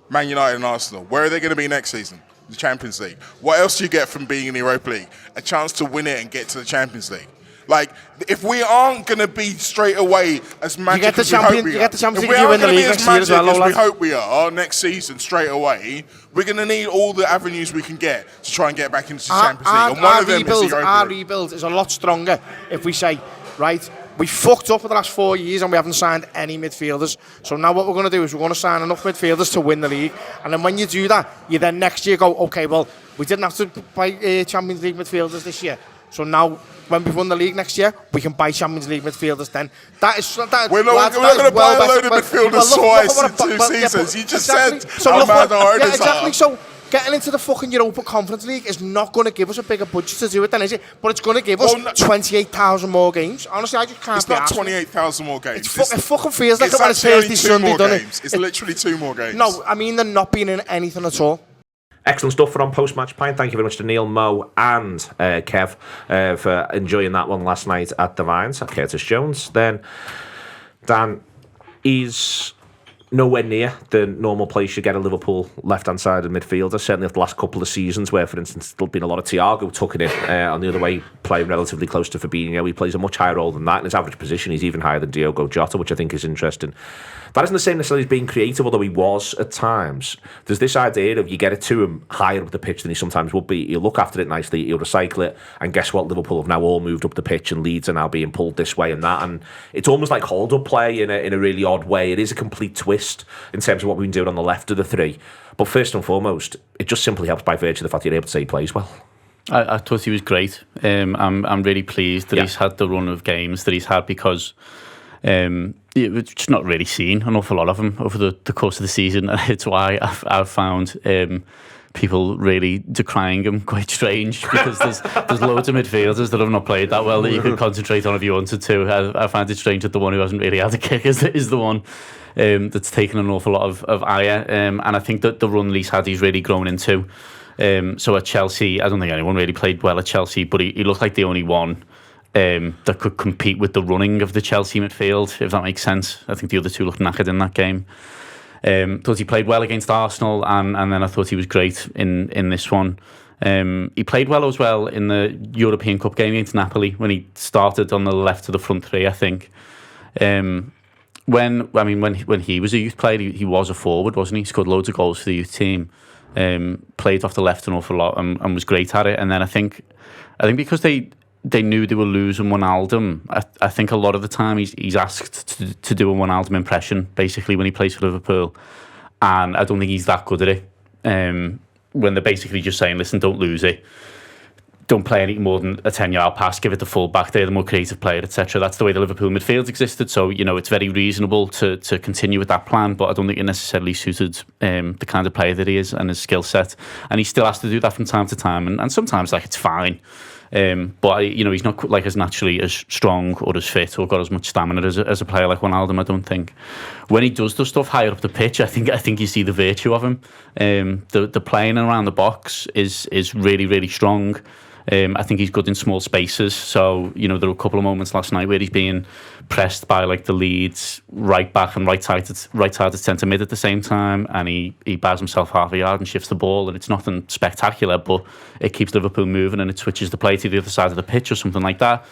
Man United and Arsenal. Where are they going to be next season? The Champions League. What else do you get from being in the Europa League? A chance to win it and get to the Champions League. Like, if we aren't going to be straight away as magic as we hope we are, you get the Champions if League, we you aren't win the going to be league as next year as magic well, as we hope we are next season straight away, we're going to need all the avenues we can get to try and get back into the Champions League. And one of them is the Europa League. Our rebuild is a lot stronger if we say, right, we fucked up for the last 4 years and we haven't signed any midfielders. So now what we're going to do is we're going to sign enough midfielders to win the league. And then when you do that, you then next year go, okay, well, we didn't have to buy Champions League midfielders this year. So now, when we've won the league next year, we can buy Champions League midfielders then. We're not going to buy a load of midfielders twice in 2 seasons. You just said how bad our owners are. Exactly. So getting into the fucking Europa Conference League is not going to give us a bigger budget to do it then, is it? But it's going to give us 28,000 more games. Honestly, I just can't It's not 28,000 more games. It fucking feels like it when it's actually Thursday, Sunday, doesn't it? It's literally 2 more games. No, I mean they're not being in anything at all. Excellent stuff for on post-match pint. Thank you very much to Neil, Mo and Kev for enjoying that one last night at the Vines at Curtis Jones. Then, Dan, he's nowhere near the normal place you get a Liverpool left-hand side of midfielder, certainly of the last couple of seasons where, for instance, there's been a lot of Thiago tucking it on the other way, playing relatively close to Fabinho. He plays a much higher role than that. In his average position, he's even higher than Diogo Jota, which I think is interesting. That isn't the same necessarily as being creative, although he was at times. There's this idea of you get it to him higher up the pitch than he sometimes would be. He'll look after it nicely, he'll recycle it, and guess what? Liverpool have now all moved up the pitch and Leeds are now being pulled this way and that. And it's almost like hold-up play in a really odd way. It is a complete twist in terms of what we've been doing on the left of the three. But first and foremost, it just simply helps by virtue of the fact that you're able to say he plays well. I thought he was great. I'm really pleased that he's had the run of games that he's had because it's just not really seen an awful lot of them over the course of the season, and it's why I've found people really decrying him quite strange because there's loads of midfielders that have not played that well that you could concentrate on if you wanted to. I find it strange that the one who hasn't really had a kick is the one that's taken an awful lot of ire, and I think that the run Lee's had, he's really grown into. So at Chelsea, I don't think anyone really played well at Chelsea, but he looked like the only one that could compete with the running of the Chelsea midfield, if that makes sense. I think the other two looked knackered in that game. Thought he played well against Arsenal, and then I thought he was great in this one. He played well as well in the European Cup game against Napoli when he started on the left of the front three, I think. When he was a youth player, he was a forward, wasn't he? He scored loads of goals for the youth team. Played off the left an awful lot and was great at it. And then I think because they knew they were losing Wijnaldum, I think a lot of the time he's asked to do a Wijnaldum impression, basically, when he plays for Liverpool. And I don't think he's that good at it. When they're basically just saying, listen, don't lose it. Don't play any more than a 10-yard pass, give it the full back, they're the more creative player, etc. That's the way the Liverpool midfield existed. So, it's very reasonable to continue with that plan, but I don't think it necessarily suited the kind of player that he is and his skill set. And he still has to do that from time to time. And sometimes, it's fine. But he's not as naturally as strong or as fit or got as much stamina as a player like Wijnaldum, I don't think. When he does the stuff higher up the pitch, I think you see the virtue of him. The playing around the box is really, really strong. I think he's good in small spaces. So, there were a couple of moments last night where he's being pressed by the Leeds right back and right-sided centre mid at the same time, and he bars himself half a yard and shifts the ball, and it's nothing spectacular, but it keeps Liverpool moving and it switches the play to the other side of the pitch or something like that.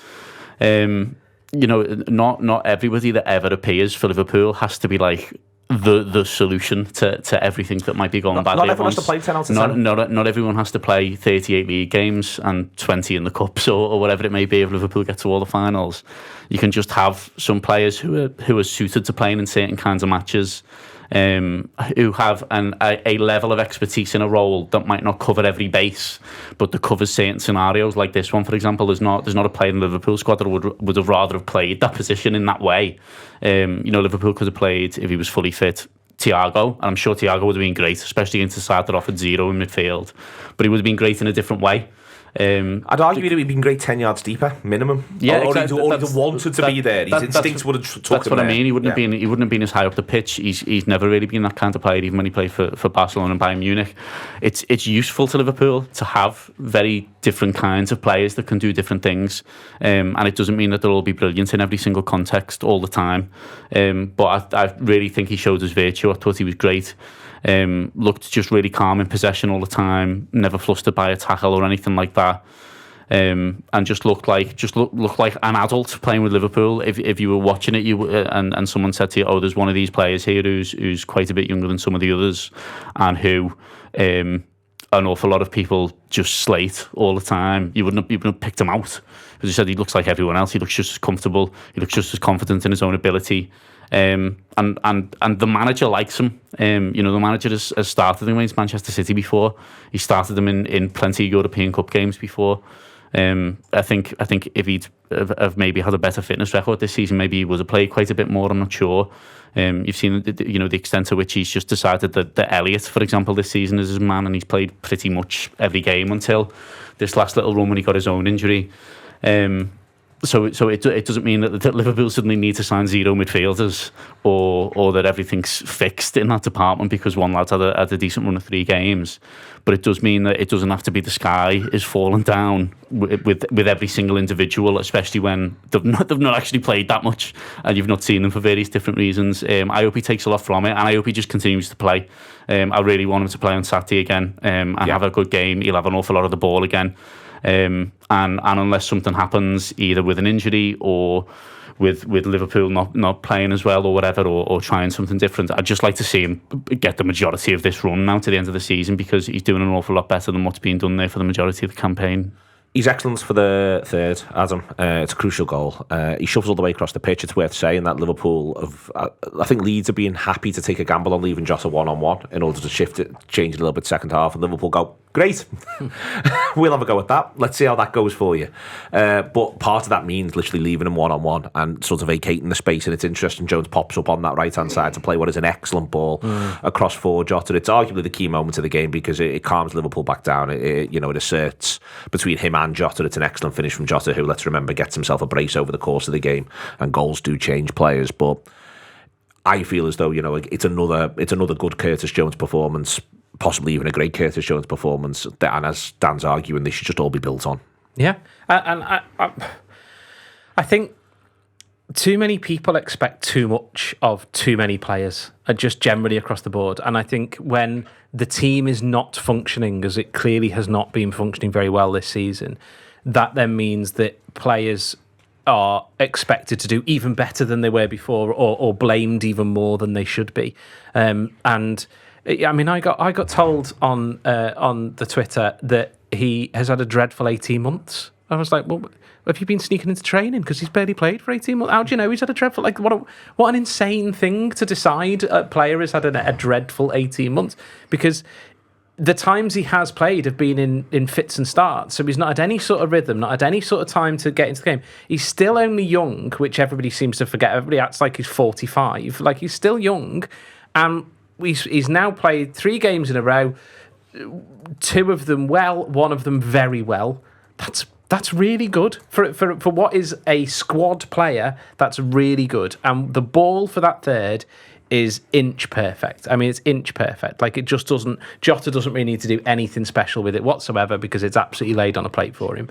Not everybody that ever appears for Liverpool has to be the solution to everything that might be going badly. Not everyone has to play 10 out of 10. Not everyone has to play 38 league games and 20 in the cups or whatever it may be if Liverpool get to all the finals. You can just have some players who are suited to playing in certain kinds of matches. who have a level of expertise in a role that might not cover every base, but that covers certain scenarios like this one, for example. There's not a player in the Liverpool squad that would have rather have played that position in that way. Liverpool could have played, if he was fully fit, Thiago, and I'm sure Thiago would have been great, especially against the side that offered zero in midfield, but he would have been great in a different way. I'd argue that he'd been great 10 yards deeper, minimum. Yeah, or exactly. he'd wanted to be there. His instincts would have took him. That's what I mean. He wouldn't have been as high up the pitch. He's never really been that kind of player, even when he played for Barcelona and Bayern Munich. It's useful to Liverpool to have very different kinds of players that can do different things, and it doesn't mean that they'll all be brilliant in every single context all the time. But I really think he showed his virtue. I thought he was great. Looked just really calm in possession all the time, never flustered by a tackle or anything like that, and just looked like an adult playing with Liverpool. If you were watching it, and someone said to you, "Oh, there's one of these players here who's quite a bit younger than some of the others, and who an awful lot of people just slate all the time," you wouldn't have picked him out, because you said he looks like everyone else. He looks just as comfortable. He looks just as confident in his own ability. And the manager likes him. The manager has started him against Manchester City before. He started him in plenty of European Cup games before. I think if he'd have maybe had a better fitness record this season, maybe he would have played quite a bit more. I'm not sure. You've seen the extent to which he's just decided that Elliott, for example, this season is his man, and he's played pretty much every game until this last little run when he got his own injury. So it doesn't mean that Liverpool suddenly need to sign zero midfielders or that everything's fixed in that department because one lad's had a decent run of 3 games. But it does mean that it doesn't have to be the sky is falling down with every single individual, especially when they've not actually played that much and you've not seen them for various different reasons. I hope he takes a lot from it, and I hope he just continues to play. I really want him to play on Saturday again and have a good game. He'll have an awful lot of the ball again. And unless something happens either with an injury or with Liverpool not playing as well or whatever, or trying something different, I'd just like to see him get the majority of this run now to the end of the season, because he's doing an awful lot better than what's been done there for the majority of the campaign. He's excellent for the third, Adam. It's a crucial goal. He shoves all the way across the pitch. It's worth saying that Liverpool I think Leeds are being happy to take a gamble on leaving Jota 1-on-1 in order to change it a little bit second half, and Liverpool go, great, we'll have a go at that. Let's see how that goes for you. But part of that means literally leaving him 1-on-1 and sort of vacating the space, and it's interesting. Jones pops up on that right-hand side to play what is an excellent ball across for Jota. It's arguably the key moment of the game because it calms Liverpool back down. It asserts between him and Jota. It's an excellent finish from Jota, who, let's remember, gets himself a brace over the course of the game, and goals do change players. But I feel as though it's another good Curtis Jones performance, possibly even a great Curtis Jones performance, and as Dan's arguing, they should just all be built on. Yeah, and I think too many people expect too much of too many players, just generally across the board. And I think when the team is not functioning, as it clearly has not been functioning very well this season, that then means that players are expected to do even better than they were before, or blamed even more than they should be. And I mean, I got told on the Twitter that he has had a dreadful 18 months. I was like, well, have you been sneaking into training? Because he's barely played for 18 months. How do you know he's had a dreadful... what an insane thing to decide a player has had a dreadful 18 months. Because the times he has played have been in fits and starts. So he's not had any sort of rhythm, not had any sort of time to get into the game. He's still only young, which everybody seems to forget. Everybody acts like he's 45. Like, he's still young. And he's now played 3 games in a row, 2 of them well, 1 of them very well. That's really good for what is a squad player. That's really good, and the ball for that third is inch perfect. I mean, it's inch perfect. Like, it just doesn't. Jota doesn't really need to do anything special with it whatsoever because it's absolutely laid on a plate for him.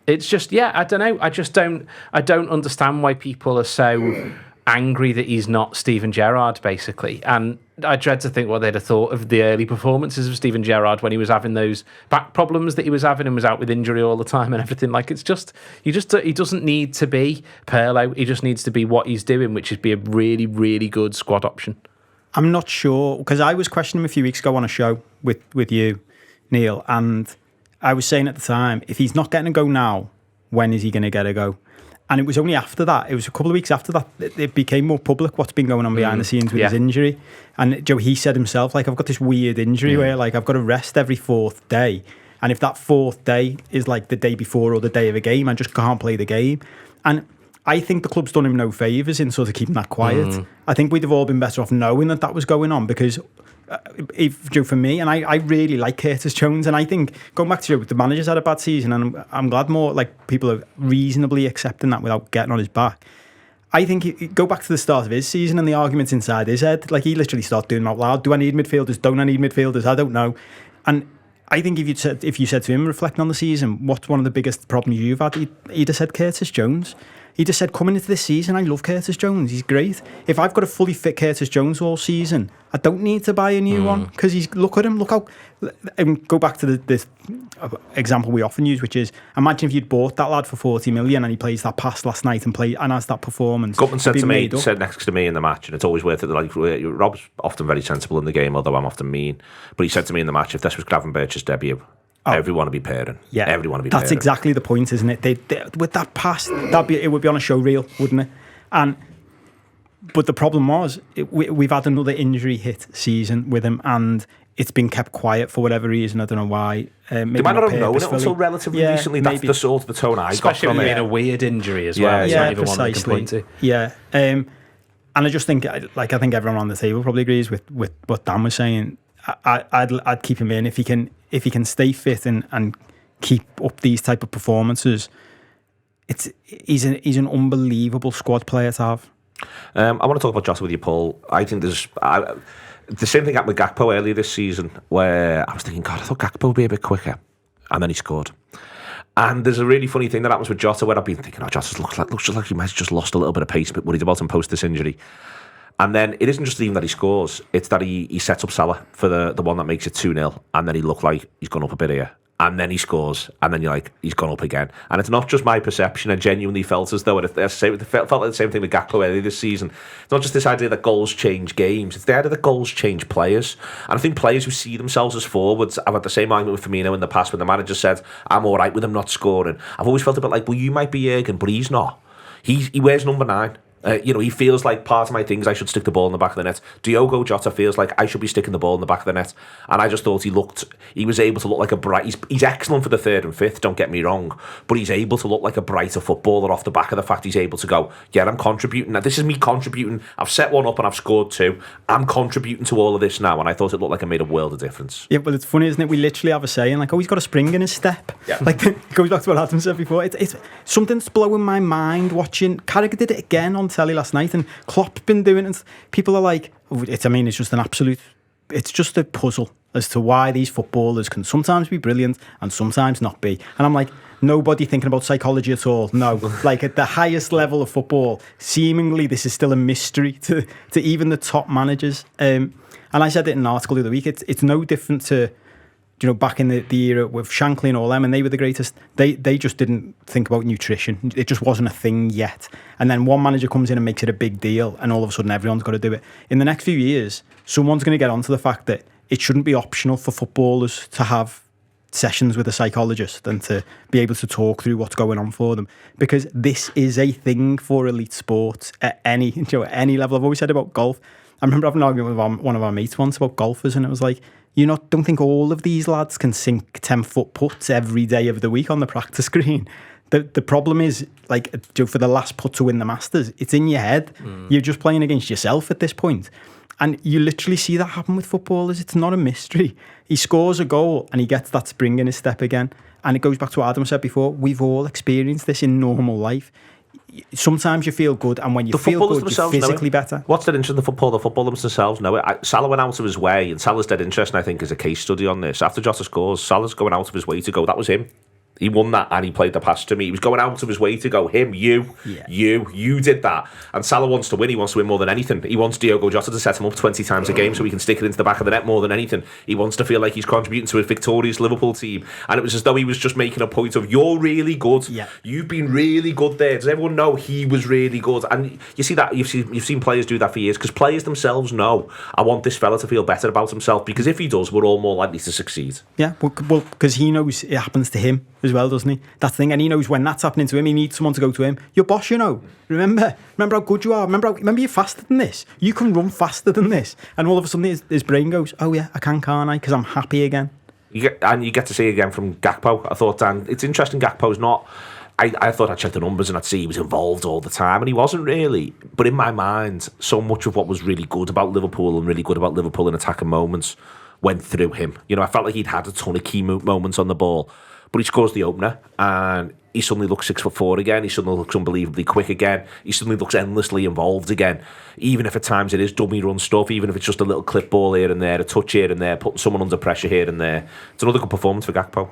It's just, I don't know. I don't understand why people are so angry that he's not Steven Gerrard, basically. And I dread to think what they'd have thought of the early performances of Steven Gerrard when he was having those back problems that he was having and was out with injury all the time and everything. Like, it's just, he doesn't need to be Pirlo. He just needs to be what he's doing, which is be a really, really good squad option. I'm not sure, because I was questioning him a few weeks ago on a show with you, Neil, and I was saying at the time, if he's not getting a go now, when is he going to get a go? And it was only after that, it was a couple of weeks after that, it became more public what's been going on behind the scenes with his injury. And Joe, he said himself, like, I've got this weird injury where, like, I've got to rest every fourth day. And if that fourth day is like the day before or the day of a game, I just can't play the game. And I think the club's done him no favours in sort of keeping that quiet. I think we'd have all been better off knowing that was going on, because Joe, for me, and I really like Curtis Jones, and I think going back to Joe, the manager's had a bad season, and I'm glad more like people are reasonably accepting that without getting on his back. I think go back to the start of his season and the arguments inside his head, like he literally started doing them out loud. Do I need midfielders? Don't I need midfielders? I don't know. And I think if you said to him, reflecting on the season, what's one of the biggest problems you've had, he'd have said Curtis Jones. He just said, coming into this season, I love Curtis Jones. He's great. If I've got a fully fit Curtis Jones all season, I don't need to buy a new one, because look at him. Look how. And go back to this example we often use, which is, imagine if you'd bought that lad for 40 million and he plays that pass last night and has that performance. Gutman said next to me in the match, and it's always worth it. Like, Rob's often very sensible in the game, although I'm often mean. But he said to me in the match, if this was Gravenberch's debut, everyone would be pairing. Yeah, everyone would be. That's exactly the point, isn't it? They with that pass, it would be on a show reel, wouldn't it? But the problem was, we've had another injury hit season with him, and it's been kept quiet for whatever reason. I don't know why. They might not have known it until relatively recently. That's the sort of the tone I got from it. Especially in a weird injury as well. It's not even one they can point to. Yeah. And I just think, like, I think everyone on the table probably agrees with what Dan was saying. I'd keep him in if he can stay fit and keep up these type of performances. He's an unbelievable squad player to have. I want to talk about Jota with you, Paul. I think there's the same thing happened with Gakpo earlier this season, where I was thinking, God, I thought Gakpo would be a bit quicker, and then he scored. And there's a really funny thing that happens with Jota, where I've been thinking, Jota looks just like he might have just lost a little bit of pace, but worried about him post this injury. And then it isn't just even that he scores, it's that he sets up Salah for the one that makes it 2-0, and then he looked like he's gone up a bit here. And then he scores, and then you're like, he's gone up again. And it's not just my perception. I genuinely felt as though, it felt like the same thing with Gakpo earlier this season. It's not just this idea that goals change games, it's the idea that goals change players. And I think players who see themselves as forwards, I've had the same argument with Firmino in the past when the manager said, I'm all right with him not scoring. I've always felt a bit like, well, you might be Jurgen, but he's not. He wears number 9. He feels like part of my things, I should stick the ball in the back of the net. Diogo Jota feels like I should be sticking the ball in the back of the net. And I just thought he was able to look like a bright... He's excellent for the third and fifth, don't get me wrong, but he's able to look like a brighter footballer off the back of the fact he's able to go, yeah, I'm contributing. Now, this is me contributing. I've set one up and I've scored 2. I'm contributing to all of this now, and I thought it looked like it made a world of difference. Yeah, well, it's funny, isn't it? We literally have a saying, like, he's got a spring in his step. Yeah. Like, it goes back to what Adam said before. It's something that's blowing my mind watching... Carragher did it again on telly last night, and Klopp's been doing it. People are like, it's just an absolute... It's just a puzzle as to why these footballers can sometimes be brilliant and sometimes not be. And I'm like, nobody thinking about psychology at all. No, like at the highest level of football, seemingly this is still a mystery to even the top managers. And I said it in an article the other week. It's no different to, back in the era with Shankly and all them, and they were the greatest. They just didn't think about nutrition. It just wasn't a thing yet. And then one manager comes in and makes it a big deal, and all of a sudden everyone's got to do it. In the next few years, someone's going to get onto the fact that it shouldn't be optional for footballers to have sessions with a psychologist and to be able to talk through what's going on for them, because this is a thing for elite sports at any level. I've always said about golf. I remember having an argument with one of our mates once about golfers, and it was like, don't think all of these lads can sink 10-foot putts every day of the week on the practice green. The problem is, like, for the last putt to win the Masters, it's in your head. You're just playing against yourself at this point. And you literally see that happen with footballers. It's not a mystery. He scores a goal and he gets that spring in his step again. And it goes back to what Adam said before. We've all experienced this in normal life. Sometimes you feel good, and when you feel good, you're physically better. What's that interesting? The footballers themselves know it. Salah went out of his way, and Salah's dead interesting, I think, is a case study on this. After Jota scores, Salah's going out of his way to go. That was him. He won that and he played the pass to me. He was going out of his way to go, you did that. And Salah wants to win. He wants to win more than anything. He wants Diogo Jota to set him up 20 times a game so he can stick it into the back of the net more than anything. He wants to feel like he's contributing to a victorious Liverpool team. And it was as though he was just making a point of, you're really good. Yeah. You've been really good there. Does everyone know he was really good? And you see that, you've seen players do that for years, because players themselves know, I want this fella to feel better about himself, because if he does, we're all more likely to succeed. Yeah, well, because he knows it happens to him as well, doesn't he? That thing, and he knows when that's happening to him, he needs someone to go to him. Your boss, you know. Remember how good you are. Remember you're faster than this. You can run faster than this. And all of a sudden, his brain goes, "Oh yeah, I can't I? Because I'm happy again." You get to see again from Gakpo. I thought, Dan, it's interesting. Gakpo's not. I thought I'd check the numbers and I'd see he was involved all the time, and he wasn't really. But in my mind, so much of what was really good about Liverpool and really good about Liverpool in attacking moments went through him. You know, I felt like he'd had a ton of key moments on the ball, but he scores the opener and he suddenly looks 6'4" again. He suddenly looks unbelievably quick again. He suddenly looks endlessly involved again. Even if at times it is dummy run stuff, even if it's just a little clip ball here and there, a touch here and there, putting someone under pressure here and there. It's another good performance for Gakpo.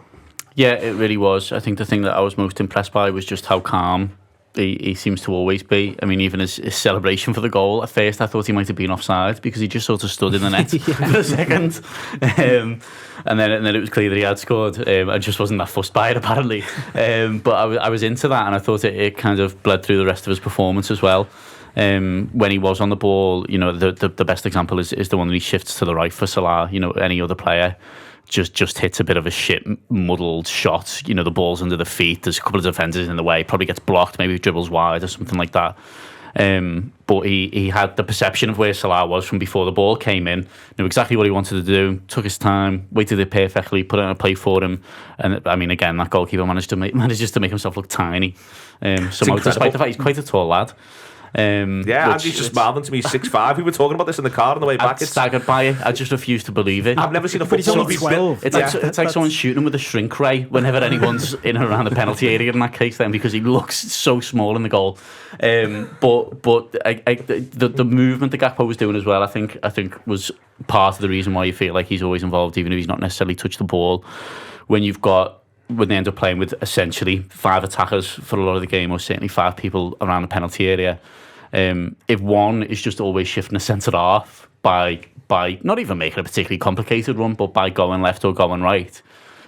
Yeah, it really was. I think the thing that I was most impressed by was just how calm he seems to always be. I mean, even his celebration for the goal, at first I thought he might have been offside because he just sort of stood in the net for a second. And then it was clear that he had scored. I just wasn't that fussed by it, apparently. But I was into that, and I thought it kind of bled through the rest of his performance as well. When he was on the ball, you know, the best example is the one that he shifts to the right for Salah. You know, any other player just hits a bit of a shit muddled shot. You know, the ball's under the feet, there's a couple of defenders in the way, probably gets blocked, maybe dribbles wide or something like that. But he had the perception of where Salah was from before the ball came in, knew exactly what he wanted to do, took his time, waited it perfectly, put it on a play for him. And I mean, again, that goalkeeper manages to make himself look tiny. Somehow, despite the fact he's quite a tall lad. Andy's just mouthing to me 6'5". We were talking about this in the car on the way back. I'm staggered by it. I just refuse to believe it. I've never seen a footballer be 12. It's like someone shooting him with a shrink ray whenever anyone's in and around the penalty area in that case, then, because he looks so small in the goal. But the movement that Gakpo was doing as well, I think was part of the reason why you feel like he's always involved, even if he's not necessarily touched the ball. When they end up playing with essentially 5 attackers for a lot of the game, or certainly 5 people around the penalty area. If one is just always shifting a centre half by not even making a particularly complicated run, but by going left or going right,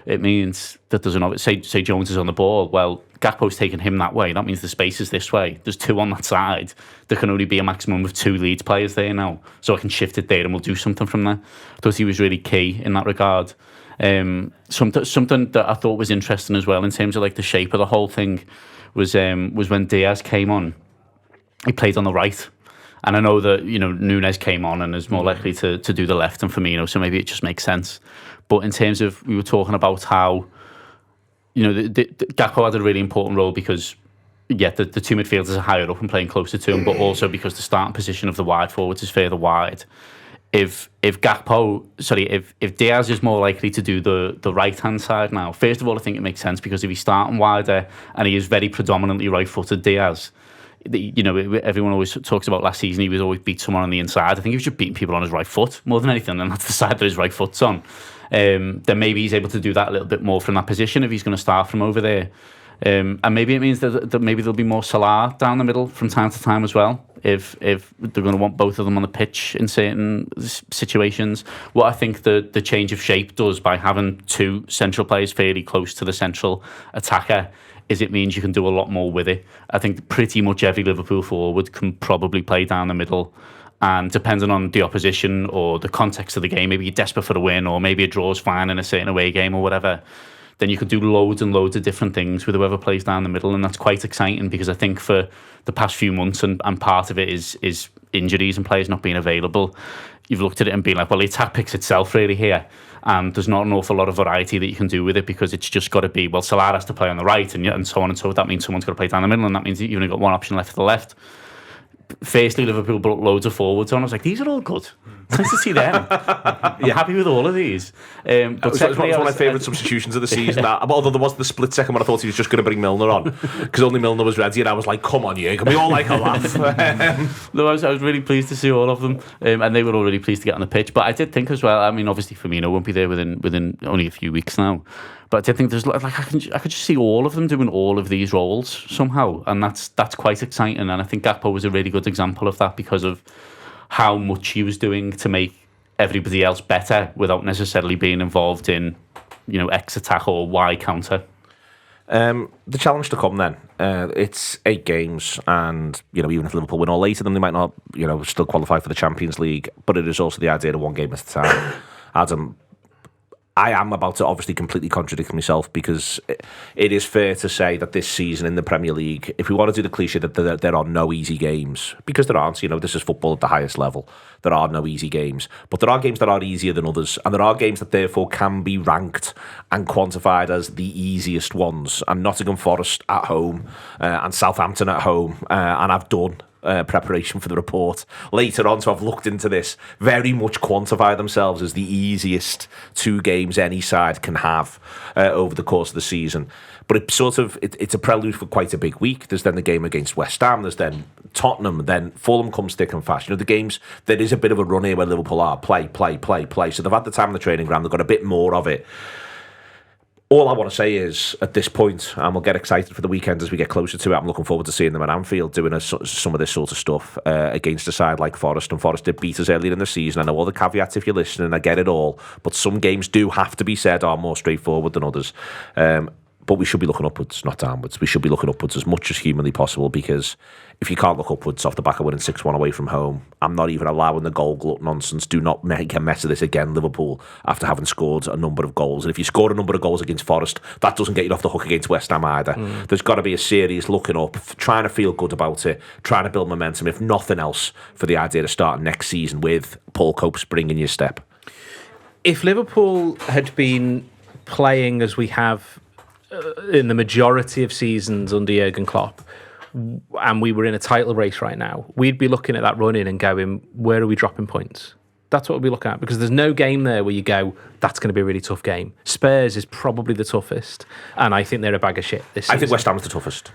it means that there's another. Say Jones is on the ball. Well, Gakpo's taking him that way. That means the space is this way. There's 2 on that side. There can only be a maximum of 2 Leeds players there now, so I can shift it there and we'll do something from there. I thought he was really key in that regard. Something that I thought was interesting as well in terms of like the shape of the whole thing was when Diaz came on. He played on the right, and I know that, you know, Núñez came on and is more likely to do the left than Firmino, so maybe it just makes sense. But in terms of, we were talking about how, you know, the Gakpo had a really important role because, yeah, the 2 midfielders are higher up and playing closer to him, but also because the starting position of the wide forwards is further wide. If Diaz is more likely to do the right hand side now, first of all, I think it makes sense because if he's starting wider and he is very predominantly right-footed, Diaz. You know, everyone always talks about last season, he would always beat someone on the inside. I think he was just beating people on his right foot more than anything, and that's the side that his right foot's on. Then maybe he's able to do that a little bit more from that position if he's going to start from over there. And maybe it means that maybe there'll be more Salah down the middle from time to time as well, if they're going to want both of them on the pitch in certain situations. What I think the change of shape does by having 2 central players fairly close to the central attacker is it means you can do a lot more with it. I think pretty much every Liverpool forward can probably play down the middle, and depending on the opposition or the context of the game, maybe you're desperate for a win, or maybe a draw's fine in a certain away game or whatever, then you could do loads and loads of different things with whoever plays down the middle, and that's quite exciting because I think for the past few months, and part of it is injuries and players not being available, you've looked at it and been like, well, the attack picks itself really here, and there's not an awful lot of variety that you can do with it because it's just got to be, well, Salah has to play on the right and so on and so forth. That means someone's got to play down the middle, and that means you've only got one option left to the left. Firstly, Liverpool brought loads of forwards on. I was like, these are all good. Nice to see them. I'm happy with all of these. But it was one of my favourite substitutions of the season. Although there was the split second when I thought he was just going to bring Milner on because only Milner was ready, and I was like, come on, you can we all like a laugh? No, I was really pleased to see all of them, and they were all really pleased to get on the pitch. But I did think as well, I mean, obviously Firmino won't be there within only a few weeks now. But I did think there's like I could just see all of them doing all of these roles somehow, and that's quite exciting. And I think Gakpo was a really good example of that because of how much he was doing to make everybody else better without necessarily being involved in, you know, X attack or Y counter. The challenge to come then, it's 8 games, and you know, even if Liverpool win all 8 of them, they might not, you know, still qualify for the Champions League. But it is also the idea of 1 game at a time. Adam, I am about to obviously completely contradict myself, because it is fair to say that this season in the Premier League, if we want to do the cliche that there are no easy games, because there aren't, this is football at the highest level, there are no easy games, but there are games that are easier than others, and there are games that therefore can be ranked and quantified as the easiest ones. And Nottingham Forest at home and Southampton at home, and I've done preparation for the report later on, so I've looked into this, very much quantify themselves as the easiest 2 games any side can have over the course of the season. But it's a prelude for quite a big week. There's then the game against West Ham, there's then Tottenham, then Fulham comes thick and fast. The games, there is a bit of a run here where Liverpool are play. So they've had the time on the training ground, they've got a bit more of it. All I want to say is, at this point, and we'll get excited for the weekend as we get closer to it, I'm looking forward to seeing them at Anfield doing some of this sort of stuff against a side like Forest. And Forest did beat us earlier in the season. I know all the caveats if you're listening, I get it all. But some games do have to be said are more straightforward than others. But we should be looking upwards, not downwards. We should be looking upwards as much as humanly possible, because if you can't look upwards off the back of winning 6-1 away from home, I'm not even allowing the goal glut nonsense. Do not make a mess of this again, Liverpool, after having scored a number of goals. And if you score a number of goals against Forest, that doesn't get you off the hook against West Ham either. There's got to be a serious looking up, trying to feel good about it, trying to build momentum, if nothing else, for the idea to start next season with Paul Cope springing your step. If Liverpool had been playing as we have in the majority of seasons under Jurgen Klopp, and we were in a title race right now, we'd be looking at that run-in and going, where are we dropping points? That's what we'll be looking at, because there's no game there where you go, that's going to be a really tough game. Spurs is probably the toughest, and I think they're a bag of shit this season. I think West Ham's the toughest.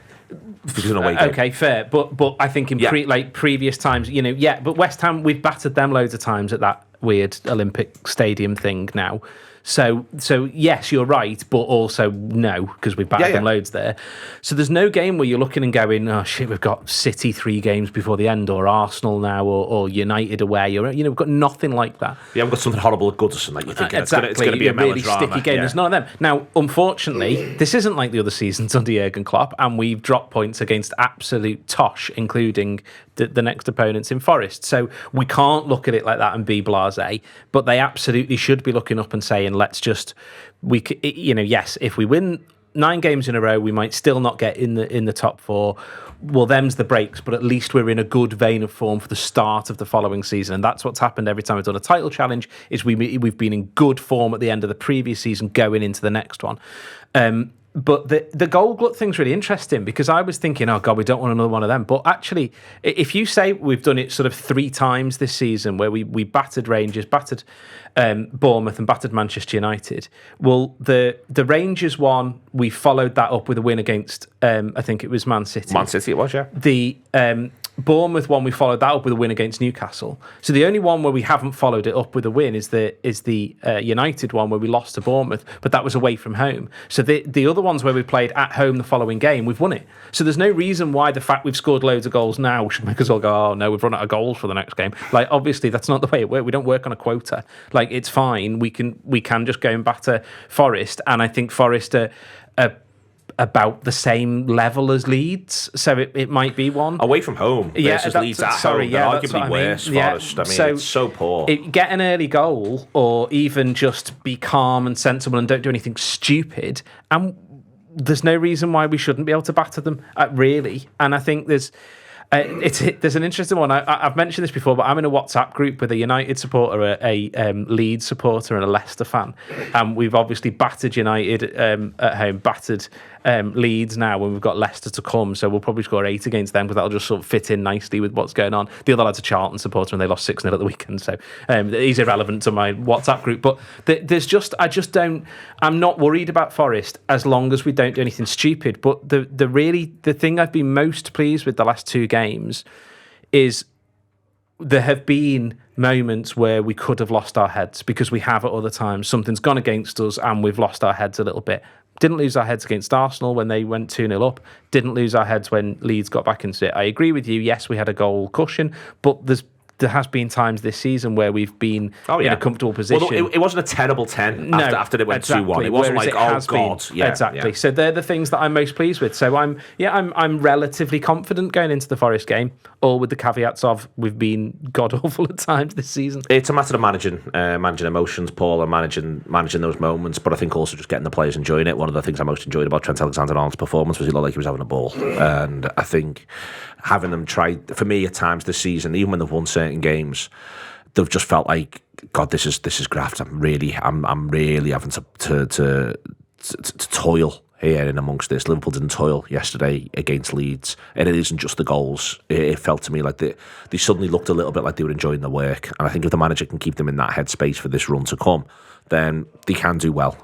Okay, fair, but I think in previous times, but West Ham, we've battered them loads of times at that weird Olympic Stadium thing now. So yes, you're right, but also no, because we've battered them loads there. So there's no game where you're looking and going, oh shit, we've got City 3 games before the end, or Arsenal now, or United away, or we've got nothing like that. Yeah, we've got something horrible at Goodison that you think exactly. It's going to be a melodrama. Really sticky game. There's none of them. Now, unfortunately, this isn't like the other seasons under Jurgen Klopp, and we've dropped points against absolute tosh, including the next opponents in Forest. So we can't look at it like that and be blasé, but they absolutely should be looking up and saying, let's just, yes, if we win 9 games in a row, we might still not get in the top 4. Well, them's the breaks, but at least we're in a good vein of form for the start of the following season. And that's what's happened every time we've done a title challenge, is we've been in good form at the end of the previous season going into the next one. But the goal glut thing's really interesting, because I was thinking, oh God, we don't want another one of them. But actually, if you say we've done it sort of 3 times this season, where we battered Rangers, battered Bournemouth and battered Manchester United, well, the Rangers one, we followed that up with a win against, I think it was Man City. Man City it was, yeah. The Bournemouth one, we followed that up with a win against Newcastle. So the only one where we haven't followed it up with a win is the United one, where we lost to Bournemouth, but that was away from home. So the other ones where we played at home the following game, we've won it. So there's no reason why the fact we've scored loads of goals now should make us all go, oh no, we've run out of goals for the next game. Like, obviously that's not the way it works. We don't work on a quota. Like, it's fine. We can just go and batter Forest, and I think Forest are about the same level as Leeds, so it might be one away from home versus Leeds at home. They're arguably worse. Forest. I mean, it's so poor. Get an early goal, or even just be calm and sensible and don't do anything stupid, and there's no reason why we shouldn't be able to batter them, really. And I think there's an interesting one. I've mentioned this before, but I'm in a WhatsApp group with a United supporter, a Leeds supporter, and a Leicester fan. And we've obviously battered United at home, battered Leeds now, when we've got Leicester to come. So we'll probably score 8 against them, because that'll just sort of fit in nicely with what's going on. The other lad's a Charlton supporter, and they lost 6-0 at the weekend. So he's irrelevant to my WhatsApp group. But I'm not worried about Forest as long as we don't do anything stupid. But the thing I've been most pleased with the last 2 games is there have been moments where we could have lost our heads, because we have at other times. Something's gone against us and we've lost our heads a little bit. Didn't lose our heads against Arsenal when they went 2-0 up. Didn't lose our heads when Leeds got back into it. I agree with you. Yes, we had a goal cushion, but there's there has been times this season where we've been in a comfortable position. Well, it wasn't a terrible 10 after it went 2-1. It wasn't like, oh God. Yeah, exactly. Yeah. So they're the things that I'm most pleased with. So I'm relatively confident going into the Forest game, all with the caveats of we've been god awful at times this season. It's a matter of managing emotions, Paul, and managing those moments. But I think also just getting the players enjoying it. One of the things I most enjoyed about Trent Alexander-Arnold's performance was he looked like he was having a ball, and I think having them try, for me at times this season, even when they've won certain games, they've just felt like, God, this is graft. I'm really having to toil here in amongst this. Liverpool didn't toil yesterday against Leeds, and it isn't just the goals. It felt to me like they suddenly looked a little bit like they were enjoying the work, and I think if the manager can keep them in that headspace for this run to come, then they can do well.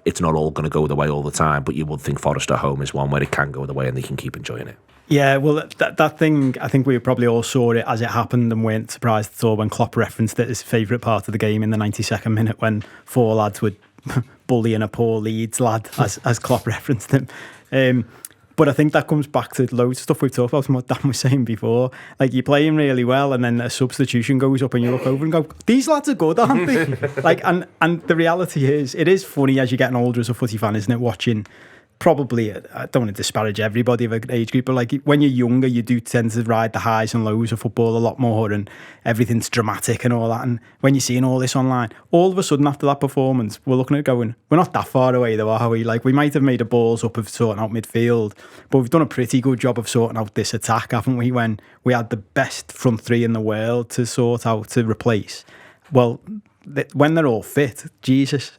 It's not all going to go the way all the time, but you would think Forest at home is one where it can go the way and they can keep enjoying it. Yeah, well, that thing, I think we probably all saw it as it happened and weren't surprised at all when Klopp referenced it as favourite part of the game in the 92nd minute when 4 lads would bullying a poor Leeds lad, as Klopp referenced him. But I think that comes back to loads of stuff we've talked about and what Dan was saying before. Like, you're playing really well and then a substitution goes up and you look over and go, these lads are good, aren't they? Like, and the reality is, it is funny as you're getting older as a footy fan, isn't it, watching probably, I don't want to disparage everybody of an age group, but like when you're younger, you do tend to ride the highs and lows of football a lot more and everything's dramatic and all that. And when you're seeing all this online, all of a sudden after that performance, we're looking at it going, we're not that far away though, are we? Like, we might have made a balls up of sorting out midfield, but we've done a pretty good job of sorting out this attack, haven't we? When we had the best front three in the world to sort out, to replace. Well, when they're all fit, Jesus,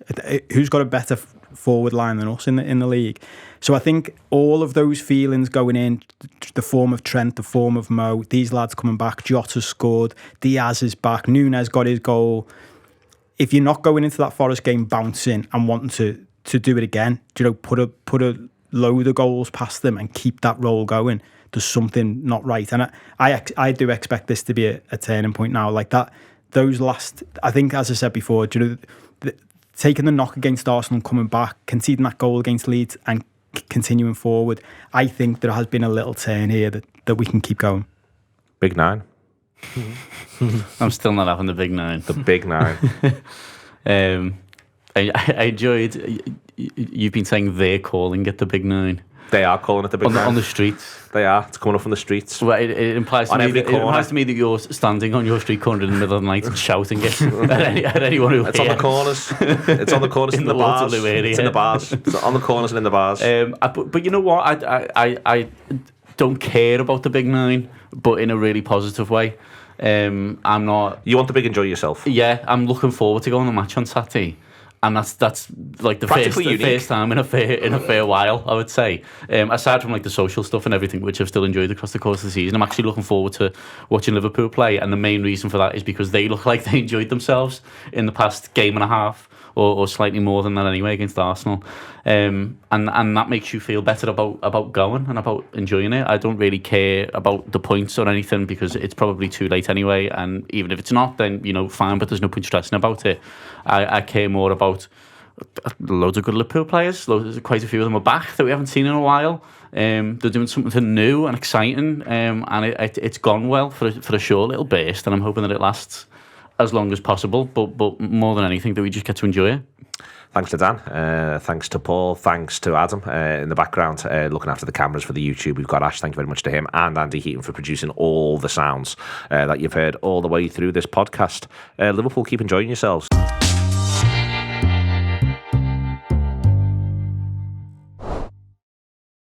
who's got a better forward line than us in the league? So I think all of those feelings going in, the form of Trent, the form of Mo, these lads coming back, Jota's scored, Diaz is back, Nunes got his goal. If you're not going into that Forest game bouncing and wanting to do it again, put a load of goals past them and keep that roll going, there's something not right. And I do expect this to be a turning point now, like that. Those last, I think, as I said before, taking the knock against Arsenal, coming back, conceding that goal against Leeds and continuing forward, I think there has been a little turn here that we can keep going. Big 9. I'm still not having the big 9. The big 9. I enjoyed, you've been saying they're calling it the big 9. They are calling it the big 9. On the streets. They are. It's coming up from the streets. Well, it implies to me that you're standing on your street corner in the middle of the night and shouting it at anyone who It's on the corners. It's on the corners in the bars. Area. It's in the bars. It's on the corners and in the bars. But you know what? I don't care about the big 9, but in a really positive way. I'm not. You want to big enjoy yourself? Yeah, I'm looking forward to going to the match on Saturday. And that's like the first time in a fair while, I would say. Aside from like the social stuff and everything, which I've still enjoyed across the course of the season, I'm actually looking forward to watching Liverpool play. And the main reason for that is because they look like they enjoyed themselves in the past game and a half, or slightly more than that anyway, against Arsenal. And that makes you feel better about going and about enjoying it. I don't really care about the points or anything because it's probably too late anyway. And even if it's not, then fine. But there's no point stressing about it. I care more about loads of good Liverpool players. Quite a few of them are back that we haven't seen in a while. They're doing something new and exciting, and it's gone well for a short little burst. And I'm hoping that it lasts as long as possible. But more than anything, that we just get to enjoy it. Thanks to Dan, thanks to Paul, thanks to Adam in the background looking after the cameras for the YouTube. We've got Ash, thank you very much to him, and Andy Heaton for producing all the sounds that you've heard all the way through this podcast. Liverpool, keep enjoying yourselves.